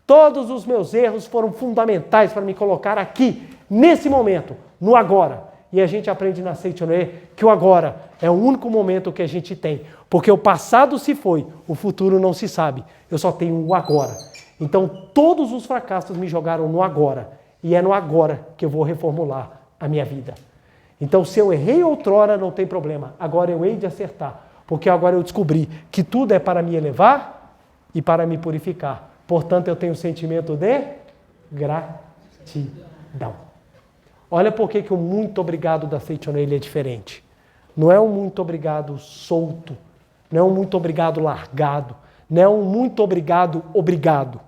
Todos os meus erros foram fundamentais para me colocar aqui, nesse momento, no agora. E a gente aprende na Seichonoye que o agora é o único momento que a gente tem. Porque o passado se foi, o futuro não se sabe. Eu só tenho o agora. Então todos os fracassos me jogaram no agora. E é no agora que eu vou reformular a minha vida. Então se eu errei outrora, não tem problema. Agora eu hei de acertar. Porque agora eu descobri que tudo é para me elevar e para me purificar. Portanto eu tenho o sentimento de gratidão. Olha por que o muito obrigado da Seichonoye é diferente. Não é um muito obrigado solto, não é um muito obrigado largado, não é um muito obrigado obrigado.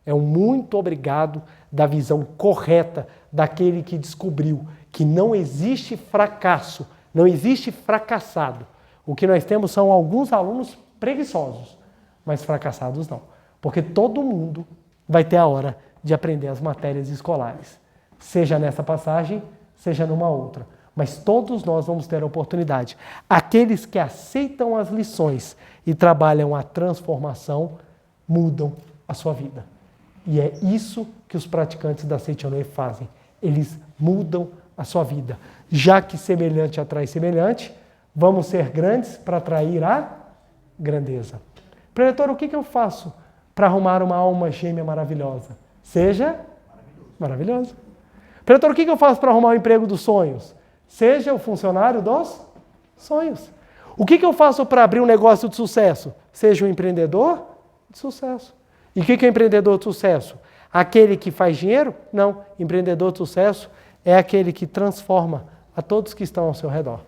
É um muito obrigado da visão correta daquele que descobriu que não existe fracasso, não existe fracassado. O que nós temos são alguns alunos preguiçosos, mas fracassados não. Porque todo mundo vai ter a hora de aprender as matérias escolares. Seja nessa passagem, seja numa outra. Mas todos nós vamos ter a oportunidade. Aqueles que aceitam as lições e trabalham a transformação, mudam a sua vida. E é isso que os praticantes da Seichonoye fazem. Eles mudam a sua vida. Já que semelhante atrai semelhante, vamos ser grandes para atrair a grandeza. Preletor, o que eu faço para arrumar uma alma gêmea maravilhosa? Seja maravilhoso. Preletor, o que eu faço para arrumar o emprego dos sonhos? Seja o funcionário dos sonhos. O que eu faço para abrir um negócio de sucesso? Seja um empreendedor de sucesso. E o que é empreendedor de sucesso? Aquele que faz dinheiro? Não. Empreendedor de sucesso é aquele que transforma a todos que estão ao seu redor.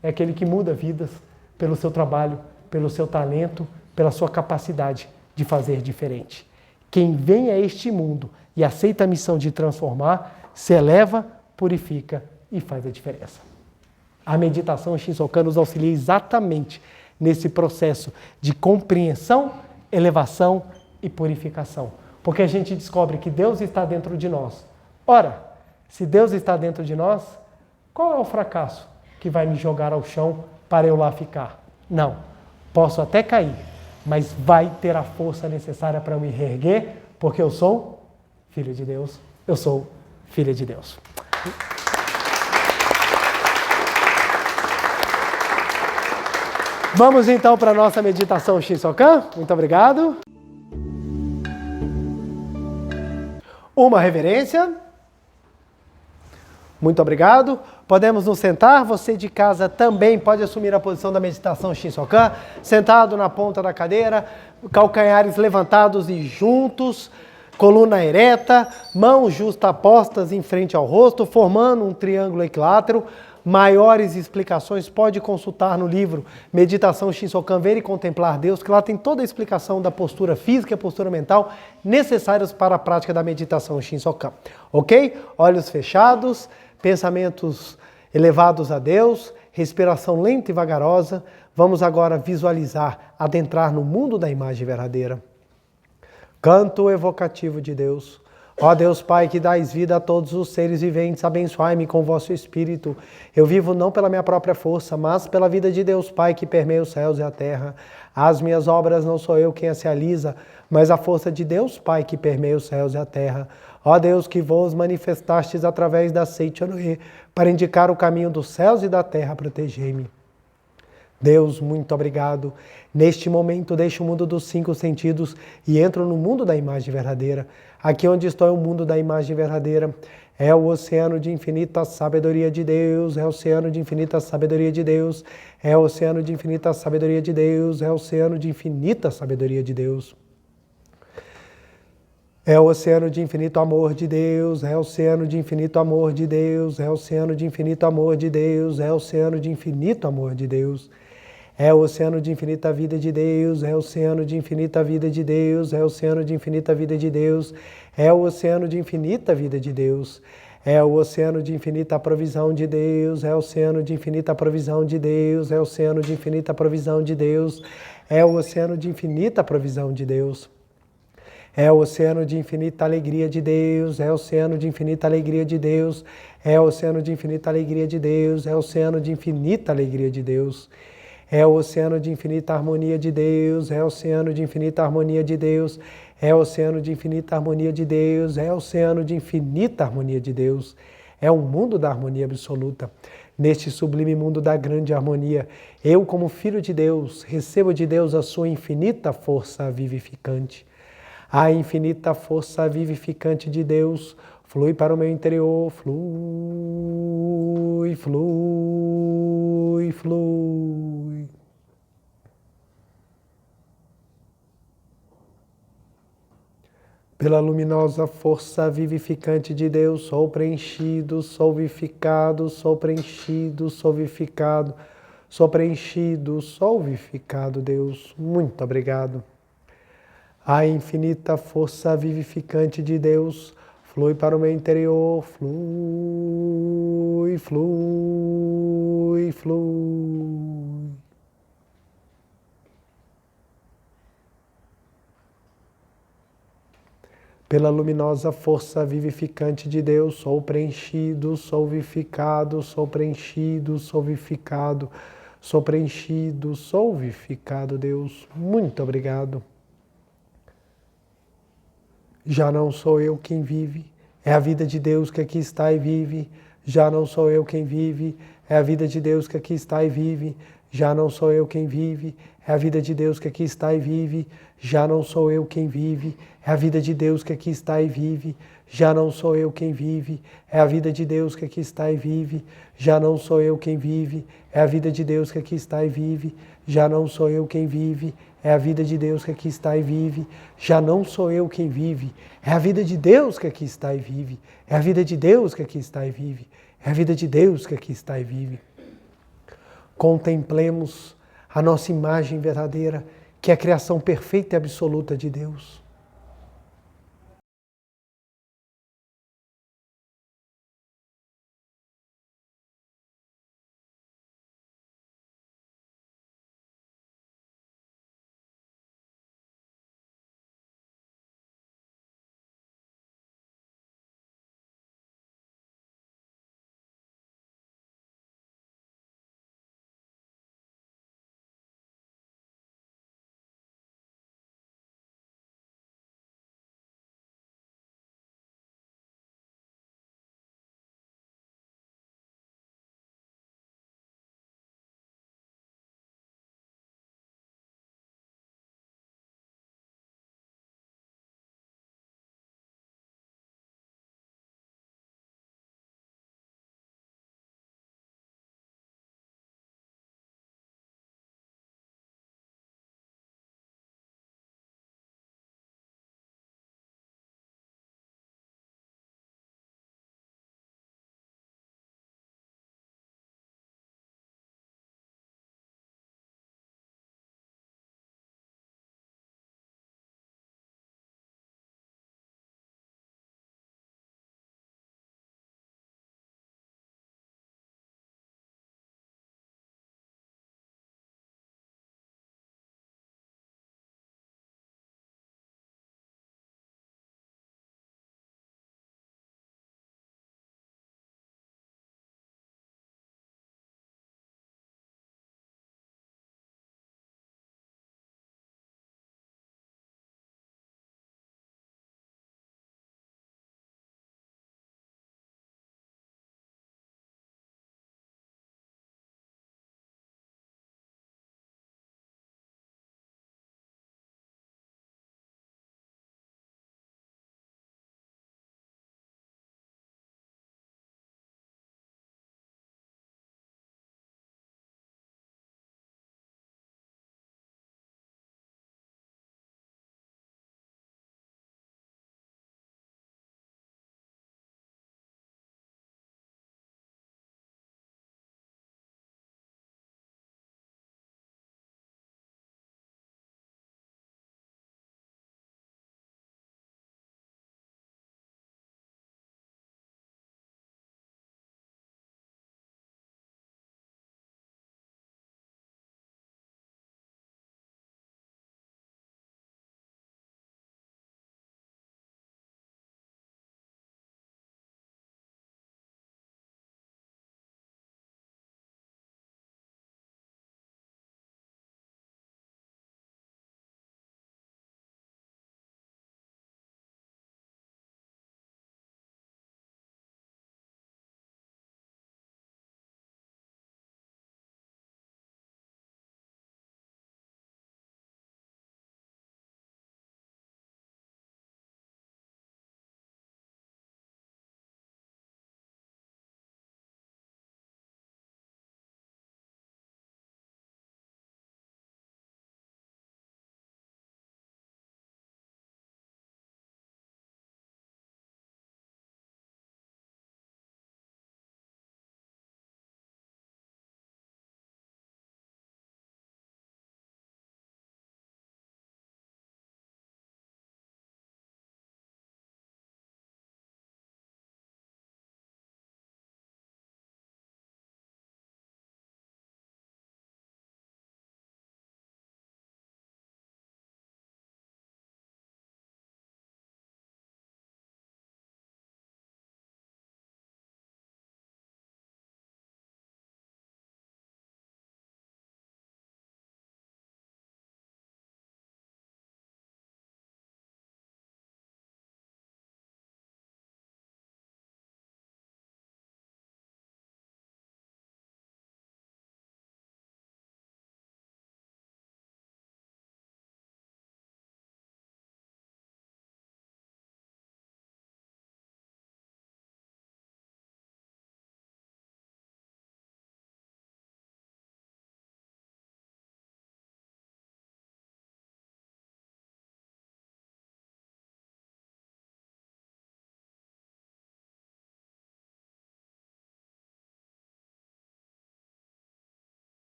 É aquele que muda vidas pelo seu trabalho, pelo seu talento, pela sua capacidade de fazer diferente. Quem vem a este mundo e aceita a missão de transformar, se eleva, purifica e faz a diferença. A meditação Shinsokan nos auxilia exatamente nesse processo de compreensão, elevação e purificação. Porque a gente descobre que Deus está dentro de nós. Ora, se Deus está dentro de nós, qual é o fracasso que vai me jogar ao chão para eu lá ficar? Não, posso até cair, mas vai ter a força necessária para eu me reerguer, porque eu sou filho de Deus, eu sou filha de Deus. Vamos então para a nossa meditação Shinsokan. Muito obrigado. Uma reverência. Muito obrigado. Podemos nos sentar. Você de casa também pode assumir a posição da meditação Shinsokan. Sentado na ponta da cadeira, calcanhares levantados e juntos, coluna ereta, mãos justapostas em frente ao rosto, formando um triângulo equilátero. Maiores explicações pode consultar no livro Meditação Shinsokan, Ver e Contemplar Deus, que lá tem toda a explicação da postura física e postura mental necessárias para a prática da meditação Shinsokan. Ok? Olhos fechados, pensamentos elevados a Deus, respiração lenta e vagarosa. Vamos agora visualizar, adentrar no mundo da imagem verdadeira. Canto evocativo de Deus. Ó Deus Pai, que dais vida a todos os seres viventes, abençoai-me com vosso Espírito. Eu vivo não pela minha própria força, mas pela vida de Deus Pai, que permeia os céus e a terra. As minhas obras não sou eu quem as realiza, mas a força de Deus Pai, que permeia os céus e a terra. Ó Deus, que vos manifestastes através da Seichonoe, para indicar o caminho dos céus e da terra, protegei-me. Deus, muito obrigado. Neste momento, deixo o mundo dos 5 sentidos e entro no mundo da imagem verdadeira. Aqui onde estou é o mundo da imagem verdadeira. É o oceano de infinita sabedoria de Deus, é o oceano de infinita sabedoria de Deus, é o oceano de infinita sabedoria de Deus, é o oceano de infinita sabedoria de Deus. É o oceano de infinito amor de Deus, é o oceano de infinito amor de Deus, é o oceano de infinito amor de Deus, é o oceano de infinito amor de Deus. É o oceano de infinita vida de Deus, é o oceano de infinita vida de Deus, é o oceano de infinita vida de Deus, é o oceano de infinita vida de Deus, é o oceano de infinita provisão de Deus, é o oceano de infinita provisão de Deus, é o oceano de infinita provisão de Deus, é o oceano de infinita provisão de Deus. É o oceano de infinita alegria de Deus, é o oceano de infinita alegria de Deus, é o oceano de infinita alegria de Deus, é o oceano de infinita alegria de Deus. É o oceano de infinita harmonia de Deus, é o oceano de infinita harmonia de Deus, é o oceano de infinita harmonia de Deus, é o oceano de infinita harmonia de Deus. É um mundo da harmonia absoluta. Neste sublime mundo da grande harmonia, eu, como filho de Deus, recebo de Deus a sua infinita força vivificante. A infinita força vivificante de Deus flui para o meu interior, flui, flui, flui. Pela luminosa força vivificante de Deus, sou preenchido, sou vivificado, sou preenchido, sou vivificado, sou preenchido, sou vivificado, Deus. Muito obrigado. A infinita força vivificante de Deus flui para o meu interior, flui, flui, flui. Pela luminosa força vivificante de Deus, sou preenchido, sou vivificado, sou preenchido, sou vivificado, sou preenchido, sou vivificado, Deus. Muito obrigado. Já não sou eu quem vive, é a vida de Deus que aqui está e vive. Já não sou eu quem vive, é a vida de Deus que aqui está e vive. Já não sou eu quem vive, é a vida de Deus que aqui está e vive. Já não sou eu quem vive, é a vida de Deus que aqui está e vive. Já não sou eu quem vive, é a vida de Deus que aqui está e vive. Já não sou eu quem vive, é a vida de Deus que aqui está e vive. Já não sou eu quem vive, é a vida de Deus que aqui está e vive. Já não sou eu quem vive, é a vida de Deus que aqui está e vive. É a vida de Deus que aqui está e vive. É a vida de Deus que aqui está e vive. Contemplemos a nossa imagem verdadeira, que é a criação perfeita e absoluta de Deus.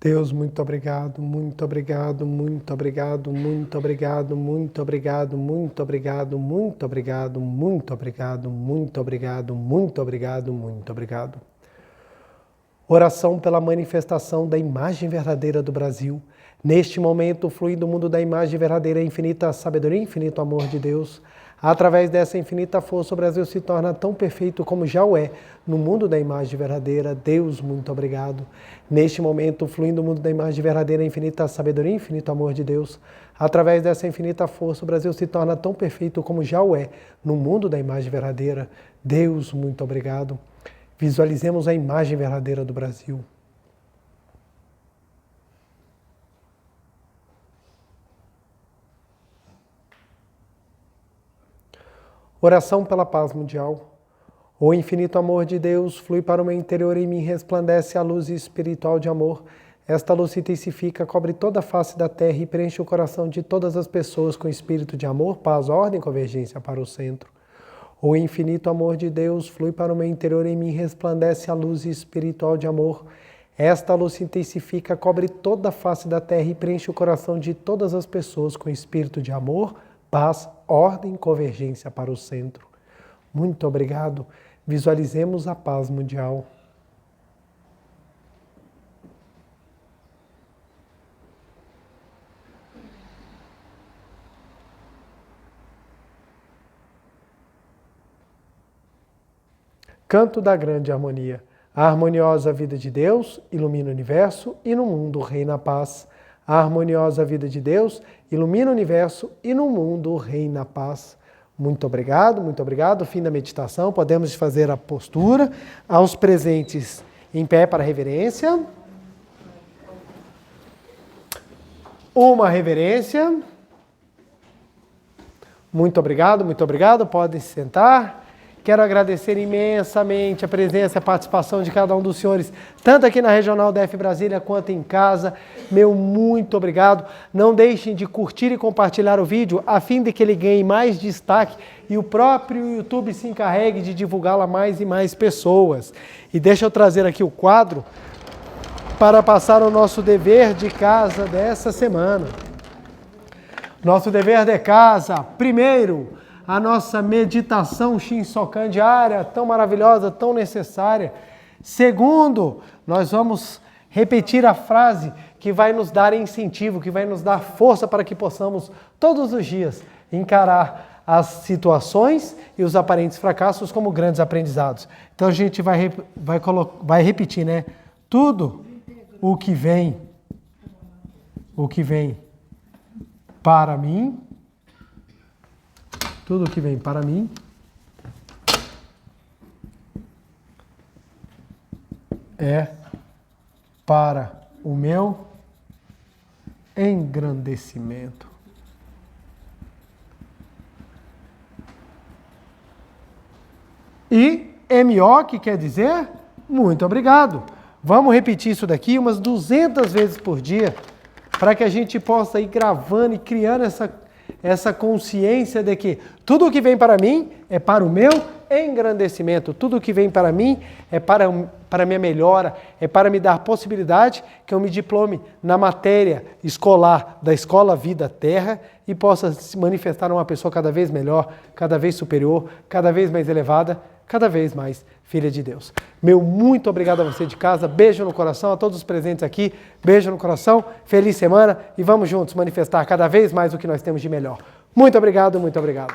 Deus, muito obrigado, muito obrigado, muito obrigado, muito obrigado, muito obrigado, muito obrigado, muito obrigado, muito obrigado, muito obrigado, muito obrigado, muito obrigado. Oração pela manifestação da imagem verdadeira do Brasil. Neste momento, flui do mundo da imagem verdadeira, infinita sabedoria, infinito amor de Deus. Através dessa infinita força, o Brasil se torna tão perfeito como já o é no mundo da imagem verdadeira. Deus, muito obrigado. Neste momento, fluindo do mundo da imagem verdadeira, infinita sabedoria, infinito amor de Deus. Através dessa infinita força, o Brasil se torna tão perfeito como já o é no mundo da imagem verdadeira. Deus, muito obrigado. Visualizemos a imagem verdadeira do Brasil. Oração pela paz mundial. O infinito amor de Deus flui para o meu interior e em mim resplandece a luz espiritual de amor. Esta luz se intensifica, cobre toda a face da terra e preenche o coração de todas as pessoas com espírito de amor, paz, ordem e convergência para o centro. O infinito amor de Deus flui para o meu interior e em mim resplandece a luz espiritual de amor. Esta luz se intensifica, cobre toda a face da terra e preenche o coração de todas as pessoas com espírito de amor, paz, ordem e convergência para o centro. Muito obrigado. Visualizemos a paz mundial. Canto da grande harmonia. A harmoniosa vida de Deus ilumina o universo e no mundo reina a paz. A harmoniosa vida de Deus ilumina o universo e no mundo reina a paz. Muito obrigado, muito obrigado. Fim da meditação. Podemos fazer a postura. Aos presentes em pé para reverência. Uma reverência. Muito obrigado, muito obrigado. Podem se sentar. Quero agradecer imensamente a presença e a participação de cada um dos senhores, tanto aqui na Regional DF Brasília quanto em casa. Meu muito obrigado. Não deixem de curtir e compartilhar o vídeo a fim de que ele ganhe mais destaque e o próprio YouTube se encarregue de divulgá-lo a mais e mais pessoas. E deixa eu trazer aqui o quadro para passar o nosso dever de casa dessa semana. Nosso dever de casa, primeiro, a nossa meditação Shinsokan diária, tão maravilhosa, tão necessária. Segundo, nós vamos repetir a frase que vai nos dar incentivo, que vai nos dar força para que possamos, todos os dias, encarar as situações e os aparentes fracassos como grandes aprendizados. Então a gente vai repetir, né? Tudo o que vem para mim, tudo que vem para mim é para o meu engrandecimento. E MO, que quer dizer muito obrigado. Vamos repetir isso daqui umas 200 vezes por dia, para que a gente possa ir gravando e criando essa consciência de que tudo o que vem para mim é para o meu engrandecimento. Tudo o que vem para mim é para a minha melhora, é para me dar possibilidade que eu me diplome na matéria escolar da Escola Vida Terra e possa se manifestar uma pessoa cada vez melhor, cada vez superior, cada vez mais elevada, cada vez mais filha de Deus. Meu muito obrigado a você de casa, beijo no coração, a todos os presentes aqui, beijo no coração, feliz semana e vamos juntos manifestar cada vez mais o que nós temos de melhor. Muito obrigado, muito obrigado.